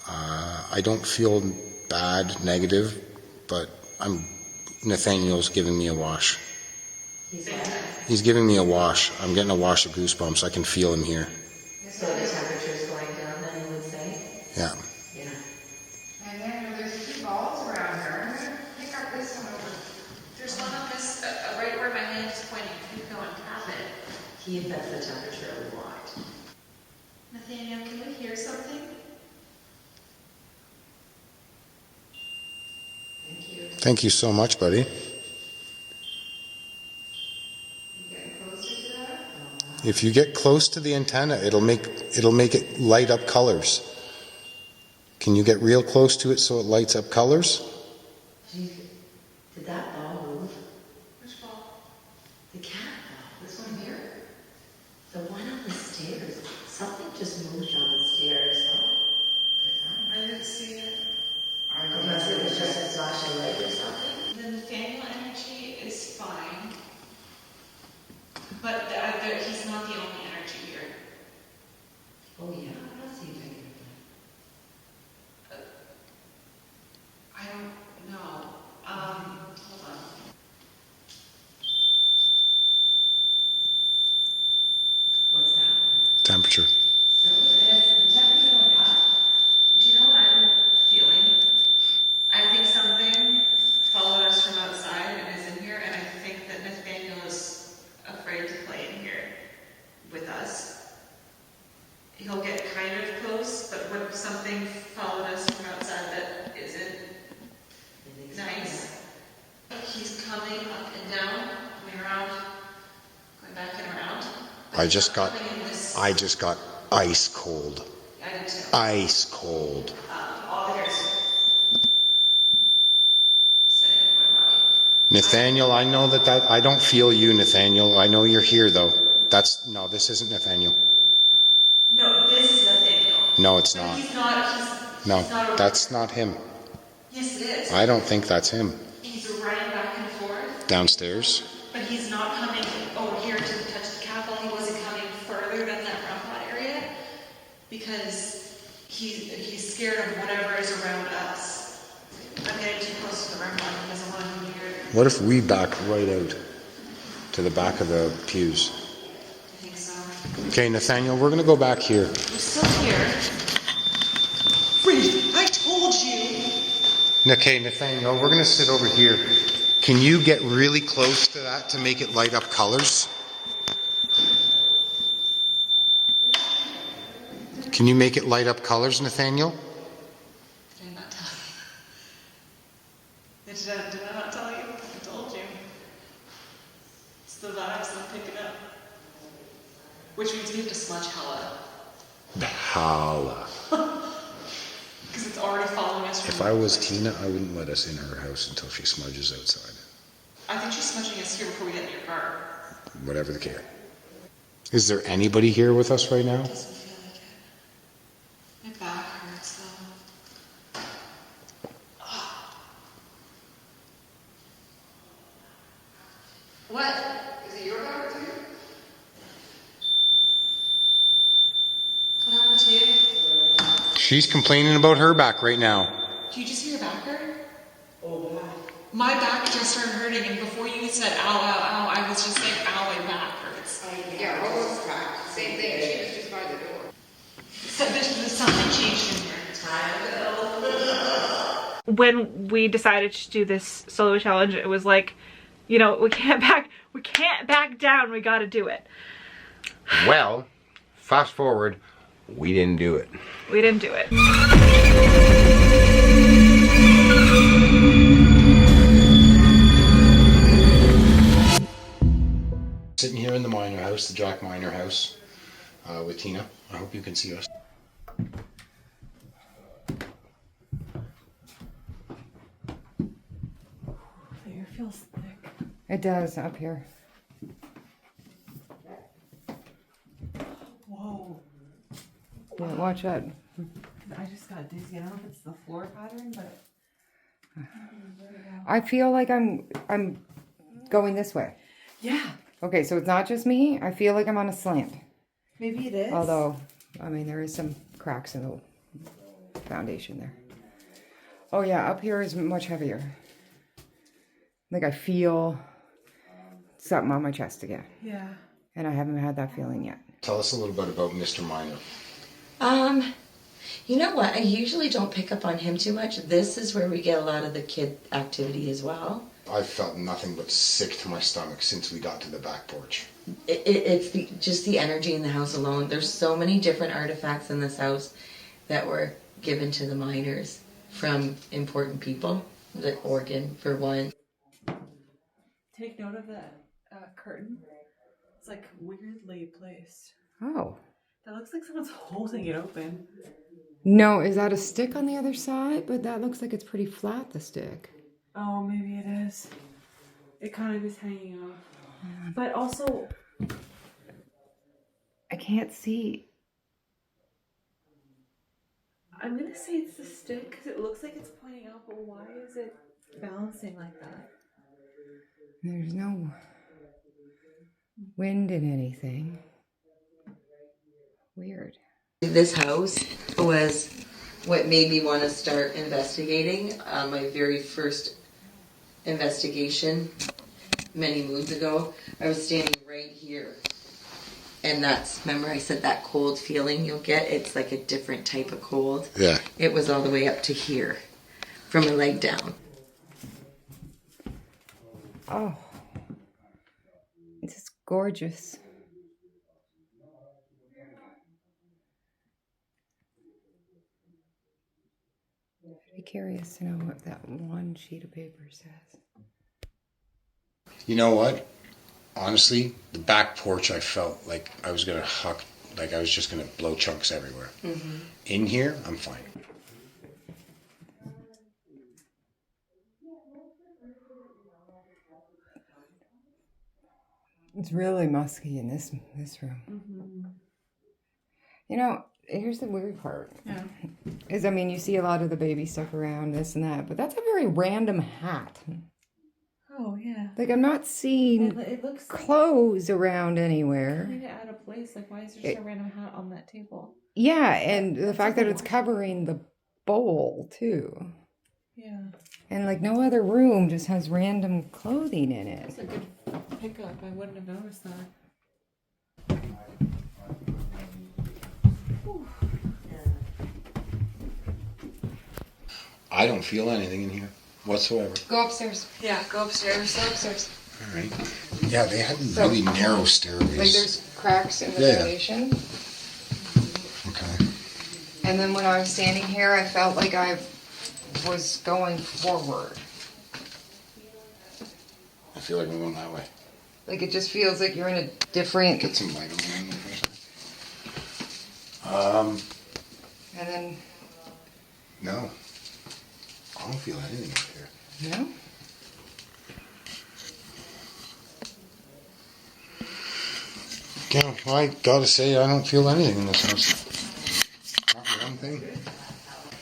I don't feel bad, negative, but Nathaniel's giving me a wash. He's what? He's giving me a wash. I'm getting a wash of goosebumps. I can feel him here. So the temperature's going down, then you would say? Yeah. Yeah. And then there's 2 balls around here. I'm gonna pick up this one over. There's one on this, right where my hand is pointing. Keep going, tap it. He affects the temperature a lot. Nathaniel, can we hear something? Thank you. Thank you so much, buddy. You getting closer to that? If you get close to the antenna, it'll make it light up colors. Can you get real close to it so it lights up colors? Did that ball move? Which ball? The cat ball. This one here? The one on the stairs. Something just moved on the stairs. I didn't see it. Unless it was just a flash of light or something. The Nathaniel energy is fine, but he's not the only energy here. Oh yeah, let's see if I can. I don't know. Hold on. What's that? Temperature. So the temperature going up. Do you know what I'm feeling? I think something followed us from outside and is in here, and I think that Nathaniel is afraid to play in here with us. He'll get kind of close, but when something followed us from outside that isn't nice, he's coming up and down, going around, going back and around. But I he's just not got coming in this- ice cold. I did too. Ice cold. All the hairs setting up my body. Nathaniel, I know that I don't feel you, Nathaniel. I know you're here though. This isn't Nathaniel. No, this is Nathaniel. No, it's But not. he's not, No, he's not that's not him. Yes, it is. I don't think that's him. He's running back and forth, Downstairs? but he's not coming over here to touch the castle. He wasn't coming further than that round pot area because he's scared of whatever is around us. I'm getting too close to the round pot because I want him to hear it. What if we back right out to the back of the pews? I think so. Okay, Nathaniel, we're going to go back here. We're still here. Wait, I told you. Okay, Nathaniel, we're going to sit over here. Can you get really close to that to make it light up colors? Can you make it light up colors, Nathaniel? Did I not tell you? Did I not tell you? I told you. It's the vibes I'm picking up. Which means we have to smudge hella. Holla. Because it's already following us from If I was Tina, I wouldn't let us in her house until she smudges outside. I think she's smudging us here before we get in your car. Whatever the case. Is there anybody here with us right now? Doesn't feel like it. My back hurts though. What? Is it your dog too? What happened to you? She's complaining about her back right now. Do you just hear your back hurt? Oh, God. My back just started hurting, and before you said ow, ow, ow, I was just like, ow, my back hurts. Yeah, almost cracked. Same thing. She was just by the door. So there's something changed in here. When we decided to do this solo challenge, it was like, you know, we can't back down, we gotta do it. Well, fast forward, we didn't do it. We didn't do it. Sitting here in the Miner house, the Jack Miner house, with Tina. I hope you can see us. It feels thick. It does up here. Whoa. Yeah, watch that. I just got dizzy. I don't know if it's the floor pattern, but I feel like I'm going this way. yeah, Okay, so it's not just me. I feel like I'm on a slant. maybe it is. Although, I mean, there is some cracks in the foundation there. Oh yeah, up here is much heavier. Like I feel something on my chest again. Yeah. And I haven't had that feeling yet. Tell us a little bit about Mr. Miner. You know what? I usually don't pick up on him too much. This is where we get a lot of the kid activity as well. I've felt nothing but sick to my stomach since we got to the back porch. It's just the energy in the house alone. There's so many different artifacts in this house that were given to the miners from important people. The organ, for one. Take note of that curtain. It's like weirdly placed. Oh. That looks like someone's holding it open. No, is that a stick on the other side? But that looks like it's pretty flat, the stick. Oh, maybe it is. It kind of is hanging off. But also, I can't see. I'm going to say it's the stick because it looks like it's pointing out, but why is it balancing like that? There's no wind in anything. Weird. This house was what made me want to start investigating. My very first investigation many moons ago, I was standing right here. And that's, remember I said that cold feeling you'll get? It's like a different type of cold. Yeah. It was all the way up to here, from my leg down. Oh. This is gorgeous. I'd be curious to know what that one sheet of paper says. You know what? Honestly, the back porch, I felt like I was going to like I was just going to blow chunks everywhere. Mm-hmm. In here, I'm fine. It's really musky in this room. Mm-hmm. You know, here's the weird part. Yeah. Is, I mean, you see a lot of the baby stuff around, this and that, but that's a very random hat. Oh, yeah. Like, I'm not seeing It looks like clothes around anywhere. kind of out of place. Like, why is there just a random hat on that table? Yeah, and the fact that it's covering the bowl, too. Yeah. And, like, no other room just has random clothing in it. That's a good pickup. I wouldn't have noticed that. I don't feel anything in here whatsoever. Go upstairs. Yeah, go upstairs. Go upstairs. All right. Yeah, they had really narrow stairways. Like, there's cracks in the Yeah. foundation. Okay. And then when I was standing here, I felt like I was going forward. I feel like I'm going that way. Like, it just feels like you're in a different... Get some light on there first. And then... No. I don't feel anything up here. No? Yeah, I gotta say, I don't feel anything in this house. Not one thing.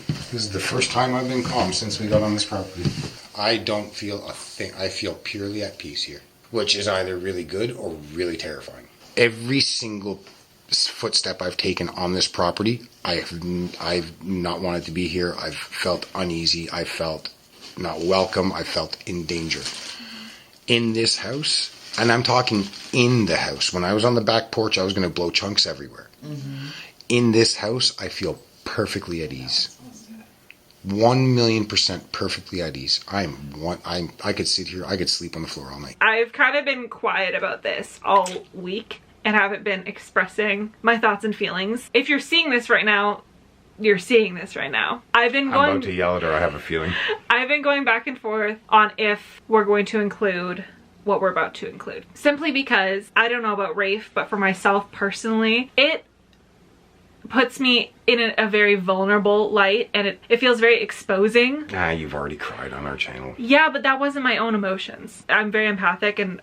This is the first time I've been calm since we got on this property. I don't feel a thing. I feel purely at peace here, which is either really good or really terrifying. Every single footstep I've taken on this property, I've not wanted to be here. I've felt uneasy. I felt not welcome. I felt in danger. In this house, and I'm talking in the house. When I was on the back porch, I was going to blow chunks everywhere. Mm-hmm. In this house, I feel perfectly at ease. 1,000,000% perfectly at ease. I could sit here, I could sleep on the floor all night. I've kind of been quiet about this all week and haven't been expressing my thoughts and feelings. If you're seeing this right now, you're seeing this right now. I'm about to yell at her, I have a feeling. I've been going back and forth on if we're going to include what we're about to include. Simply because, I don't know about Rafe, but for myself personally, it puts me in a very vulnerable light, and it feels very exposing. You've already cried on our channel. Yeah, but that wasn't my own emotions. I'm very empathic, and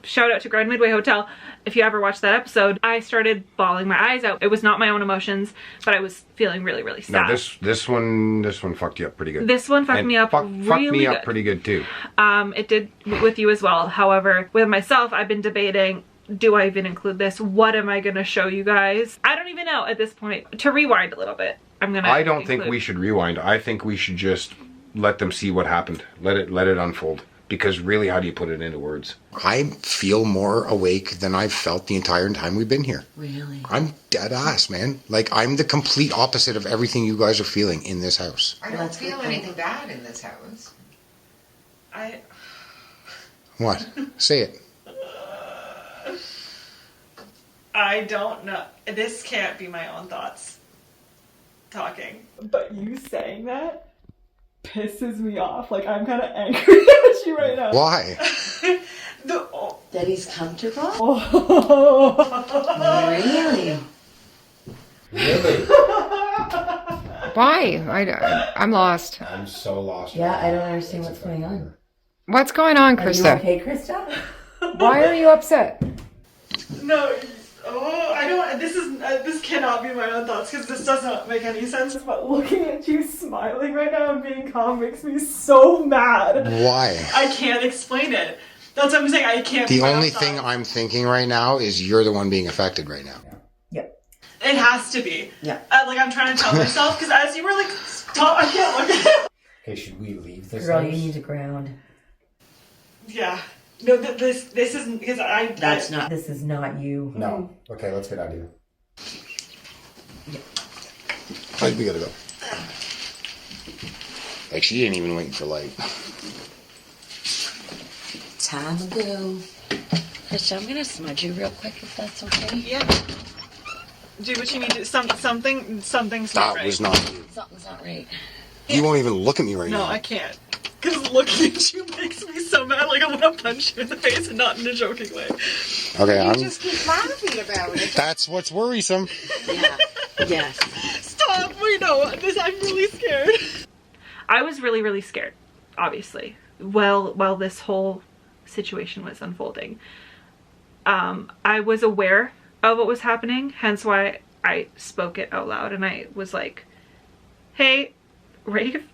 shout out to Grand Midway Hotel. If you ever watched that episode, I started bawling my eyes out. It was not my own emotions, but I was feeling really, really sad. No, this one fucked you up pretty good. This one fucked me up fucked really me good. up pretty good too. It did with you as well. However, with myself, I've been debating, do I even include this? What am I gonna show you guys? I don't even know at this point. To rewind a little bit, I don't think we should rewind. I think we should just let them see what happened. Let it unfold. Because really, how do you put it into words? I feel more awake than I've felt the entire time we've been here. Really? I'm dead ass, man. Like, I'm the complete opposite of everything you guys are feeling in this house. I don't feel anything bad in this house. What? Say it. I don't know. This can't be my own thoughts talking. But you saying that pisses me off. Like, I'm kind of angry at you right now. Why? That he's comfortable? Oh. Really? Really? Why? I'm lost. I'm so lost. Yeah, I don't understand what's going on. What's going on, Are you Krista? okay, Krista? Why are you upset? No. Oh, I don't. This cannot be my own thoughts because this does not make any sense. But looking at you smiling right now and being calm makes me so mad. Why? I can't explain it. That's what I'm saying. I can't. The only thing I'm thinking right now is you're the one being affected right now. Yep. It has to be. Yeah. Like, I'm trying to tell myself because as you were like, stop. I can't look at it. Okay, should we leave this Girl, house? you need to ground. Yeah. No, this isn't because This is not you. No. Okay, let's get out of here. We gotta go. Like, she ain't even waiting for light. Time to go. Krista, I'm gonna smudge you real quick if that's okay. Yeah. Do what you need to. Something's not right. That was not you. Something's not right. You won't even look at me right No, now. I can't. Because looking at you makes me so mad. Like, I want to punch you in the face and not in a joking way. Okay, You just keep laughing about it. That's what's worrisome. Yeah. Yes. Stop. Wait, no. I'm really scared. I was really, really scared, obviously, while this whole situation was unfolding. I was aware of what was happening, hence why I spoke it out loud, and I was like, hey, Rafe,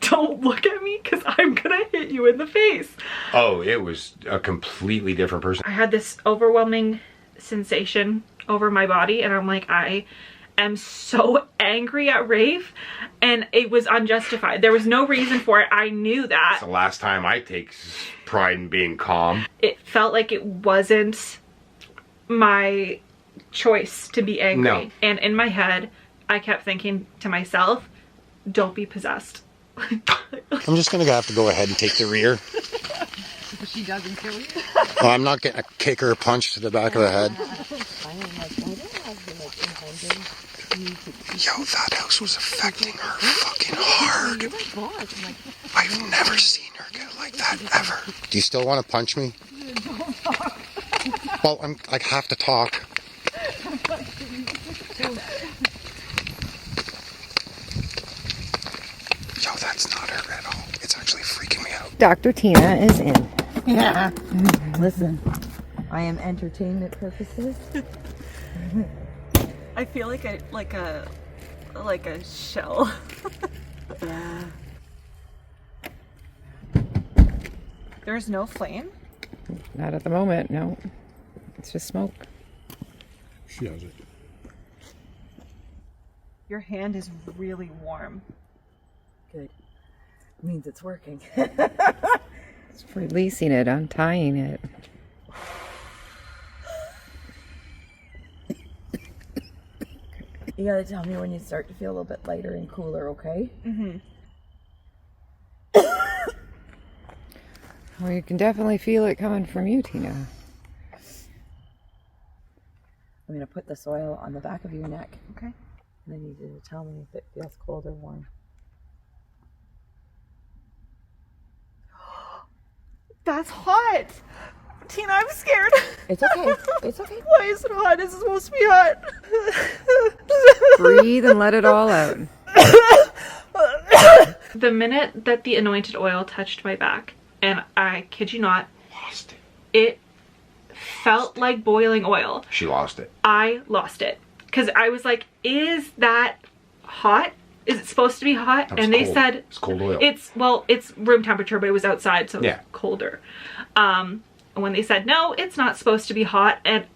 don't look at me because I'm gonna hit you in the face. Oh, it was a completely different person. I had this overwhelming sensation over my body, and I'm like, I am so angry at Rafe, and it was unjustified. There was no reason for it. I knew that. It's the last time I take pride in being calm. It felt like it wasn't my choice to be angry. No. And in my head, I kept thinking to myself, don't be possessed. I'm just gonna have to go ahead and take the rear. She doesn't kill you. Well, I'm not getting a kick or a punch to the back of the head. Yo, that house was affecting her fucking hard. I've never seen her get like that ever. Do you still want to punch me? Well, I have to talk. Yo, that's not her at all. It's actually freaking me out. Dr. Tina is in. Yeah. Listen, I am entertainment purposes. I feel like a shell. Yeah. There's no flame? Not at the moment, no. It's just smoke. She has it. Your hand is really warm. Good. means it's working. It's releasing it, untying it. You gotta tell me when you start to feel a little bit lighter and cooler, okay? Mm-hmm. Well, you can definitely feel it coming from you, Tina. I'm gonna put this oil on the back of your neck. Okay. And I need you to tell me if it feels cold or warm. That's hot. Tina, I'm scared. It's okay. It's okay. Why is it hot? Is it supposed to be hot? Breathe and let it all out. The minute that the anointed oil touched my back, and I kid you not, Lost it. it felt like boiling oil. She lost it. I lost it. Because I was like, is that hot? Is it supposed to be hot? That was And they cold. said It's cold oil. it's room temperature, but it was outside, so Yeah. it's colder. And when they said no, it's not supposed to be hot, and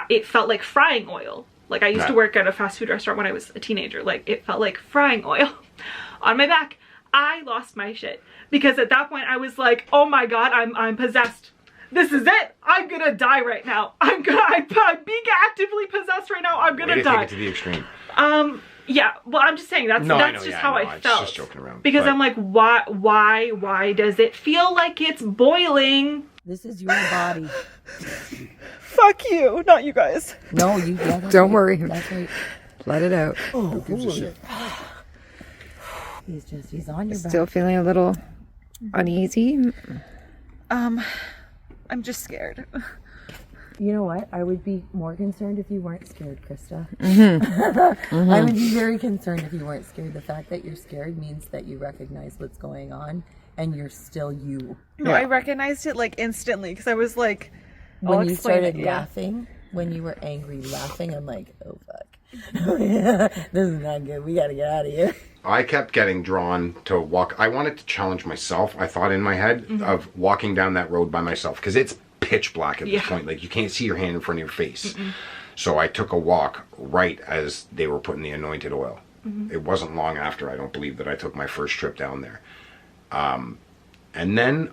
it felt like frying oil. Like I used to Yeah. work at a fast food restaurant when I was a teenager. Like it felt like frying oil on my back. I lost my shit because at that point I was like, oh my god, I'm possessed. This is it. I'm gonna die right now. I'm being actively possessed right now. I'm Way gonna to die. take it to the extreme. Yeah, well, I'm just saying that's No, I know, just yeah, how I know. I It's felt. just joking around, Because but- I'm like, why does it feel like it's boiling? This is your body. Fuck you, not you guys. No, you don't. Don't worry. That's right. Let it out. Oh, he's on your back. Still feeling a little uneasy? I'm just scared. You know what? I would be more concerned if you weren't scared, Krista. Mm-hmm. I would be very concerned if you weren't scared. The fact that you're scared means that you recognize what's going on and you're still you. No, I recognized it like instantly because I was like, I'll When you explain started it, yeah. laughing, when you were angry laughing, I'm like, oh fuck. This is not good. We gotta get out of here. I kept getting drawn to walk. I wanted to challenge myself, I thought in my head, of walking down that road by myself. Because it's pitch black at this point. Like, you can't see your hand in front of your face. So I took a walk right as they were putting the anointed oil. It wasn't long after, I don't believe, that I took my first trip down there. And then,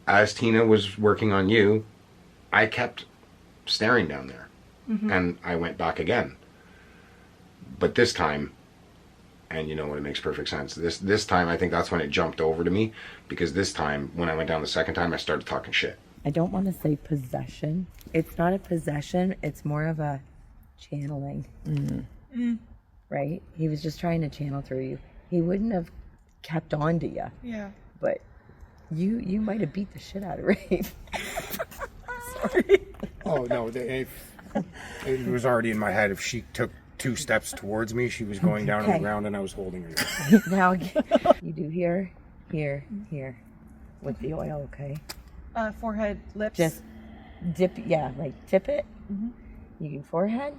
as Tina was working on you, I kept staring down there. And I went back again. But this time, and you know what, it makes perfect sense. This time, I think that's when it jumped over to me, because this time, when I went down the second time, I started talking shit. I don't want to say possession. It's not a possession. It's more of a channeling. Right? He was just trying to channel through you. He wouldn't have kept on to you. Yeah. But you might have beat the shit out of Rafe. Sorry. Oh no, it was already in my head. If she took 2 steps towards me, she was going down on the Okay. ground, and I was holding her. Now you do here, here, here with the oil, okay? Forehead, lips. Just dip, yeah, like tip it. You do forehead,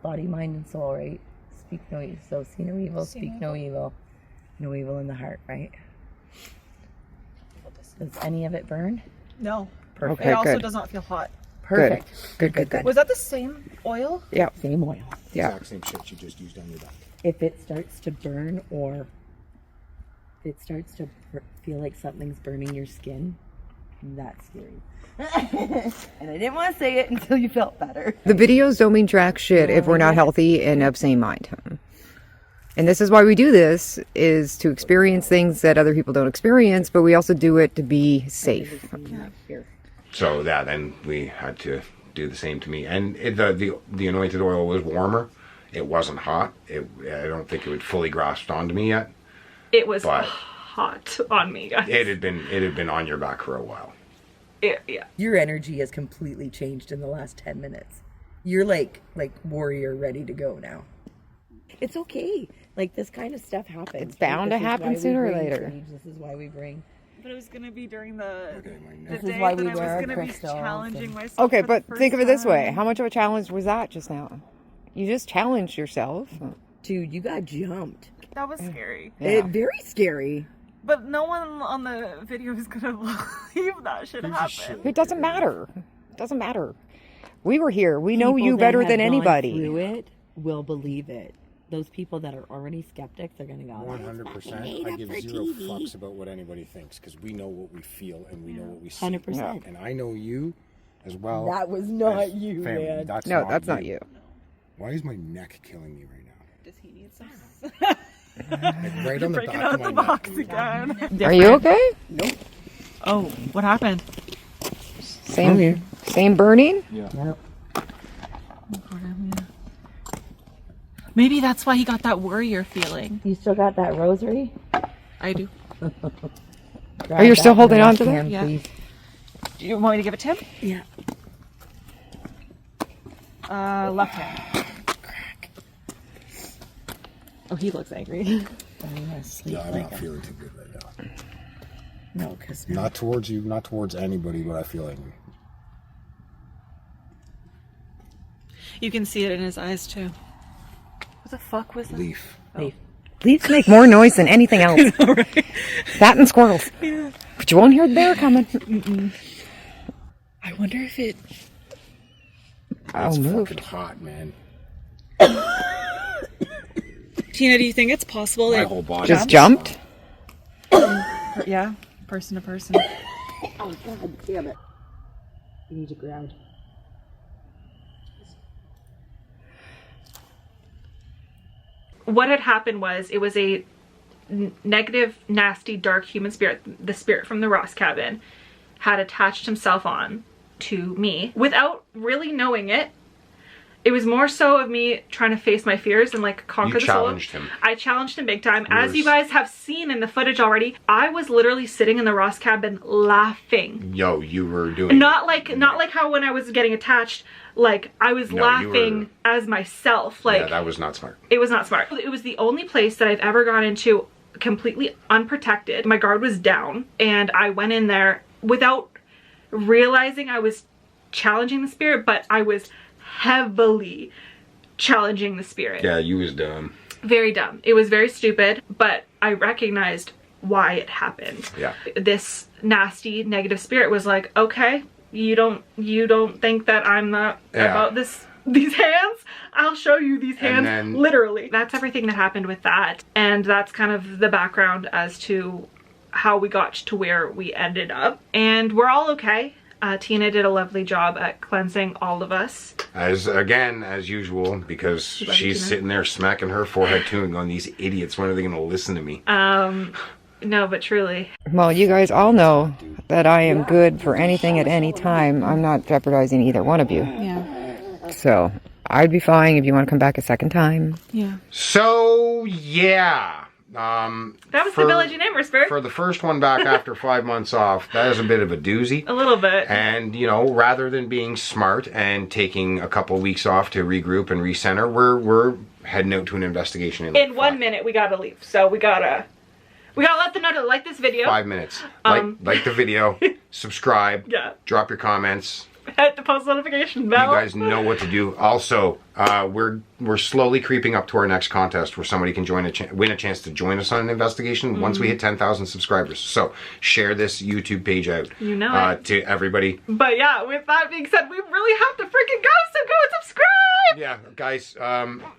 body, mind, and soul, right? Speak no evil. So see no evil, speak no evil. No evil in the heart, right? Does any of it burn? No. Perfect. It also good. does not feel hot. Perfect. Good. Was that the same oil? Yeah. Same oil. Yeah. Exact same shit you just used on your back. If it starts to burn or it starts to feel like something's burning your skin, that's scary. And I didn't want to say it until you felt better. The videos don't mean jack shit if we're not healthy and of sane mind. And this is why we do this, is to experience things that other people don't experience, but we also do it to be safe. So yeah, then we had to do the same to me. And the anointed oil was warmer. It wasn't hot. I don't think it would fully grasped onto me yet. It was But- hot on me, guys. It had been on your back for a while. Yeah. Your energy has completely changed in the last 10 minutes. You're like warrior ready to go now. It's okay. Like, this kind of stuff happens. It's bound to This is happen why we sooner or bring later. Sage. This is why we bring. But it was going to be during the This is day why that we I was wear our going to be crystals challenging and- myself. Okay, for but the think of it first this way. time. How much of a challenge was that just now? You just challenged yourself. Dude, you got jumped. That was scary. Very scary. But no one on the video is going to believe that shit happened. It doesn't matter. It doesn't matter. We were here. We know People you that better have than gone anybody. Through it will believe it. those people that are already skeptics are gonna go, 100%. I give zero fucks about what anybody thinks because we know what we feel and we know what we see. 100%. And I know you as well. That was not as you, family. man. That's No, not that's not you. Why is my neck killing me right now? Does he need some? Like right on the Breaking back out of my the neck. box again. Are you okay? Nope. Oh, what happened? Same burning? Yeah. Maybe that's why he got that worrier feeling. You still got that rosary? I do. Are you still holding on to that? Hand, Yeah. please. Do you want me to give it to him? Yeah. Left hand. Oh, he looks angry. Yeah, I'm not feeling too good right now. No, because Not towards you, not towards anybody, but I feel angry. You can see it in his eyes too. What the fuck was that? Leaf. Leaves make more noise than anything else. That and squirrels. Yeah. But you won't hear the bear coming. I wonder if it. It's move. fucking hot, man. Tina, do you think it's possible My that whole body Just jumped? yeah, person to person? oh god damn it. You need to ground. What had happened was it was a negative, nasty, dark human spirit. The spirit from the Ross cabin had attached himself on to me without really knowing it. It was more so of me trying to face my fears and like conquer the soul. You challenged him. I challenged him big time. As you guys have seen in the footage already, I was literally sitting in the Ross cabin laughing. Yo, you were doing Not like how when I was getting attached, like I was No, you laughing as myself. Like yeah, that was not smart. it was not smart. It was the only place that I've ever gone into completely unprotected. My guard was down and I went in there without realizing I was challenging the spirit, but I was heavily challenging the spirit. Yeah, you was dumb. Very dumb. It was very stupid, but I recognized why it happened. Yeah. This nasty negative spirit was like, okay, you don't think that I'm not about these hands? I'll show you these hands, then, literally. That's everything that happened with that. And that's kind of the background as to how we got to where we ended up. And we're all okay. Tina did a lovely job at cleansing all of us. As usual, because she's sitting there smacking her forehead too and going, these idiots, when are they going to listen to me? No, but truly. Well, you guys all know that I am good for anything at any time. I'm not jeopardizing either one of you. Yeah. So I'd be fine if you want to come back a second time. Yeah. So, yeah. That was the village in Amherstburg. For the first one back after 5 months off, that is a bit of a doozy. A little bit. And, you know, rather than being smart and taking a couple weeks off to regroup and recenter, we're heading out to an investigation in 1 minute we gotta leave. So we gotta let them know to like this video. 5 minutes. Like the video, subscribe, drop your comments. Hit the post notification bell. You guys know what to do. Also, we're slowly creeping up to our next contest where somebody can win a chance to join us on an investigation once we hit 10,000 subscribers. So share this YouTube page out. You know it. To everybody. But yeah, with that being said, we really have to freaking go. So go and subscribe. Yeah, guys.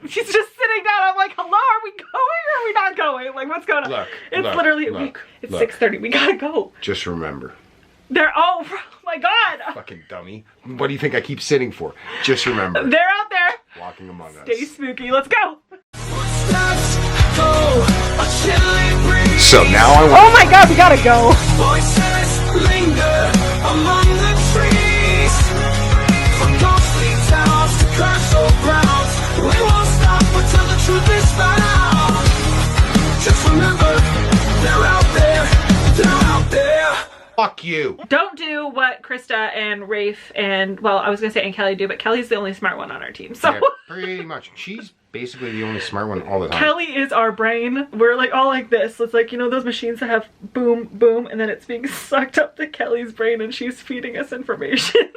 She's just sitting down. I'm like, hello, are we going or are we not going? Like, what's going on? It's literally it's 6:30. We gotta go. Just remember. Oh my god. Fucking dummy. What do you think I keep sitting for? Just remember. They're out there. Walking among us. Stay spooky. Let's go. So now I want. Oh my god, we gotta go. Voices linger among the trees. From ghostly towns to castle grounds, we won't stop until the truth is found. Just remember, they're out there. They're out there. Fuck you. Don't do what Krista and Rafe and, well, I was going to say and Kelly do, but Kelly's the only smart one on our team. So Yeah, pretty much. She's basically the only smart one all the time. Kelly is our brain. We're like all like this. It's like, you know, those machines that have boom, boom, and then it's being sucked up to Kelly's brain and she's feeding us information.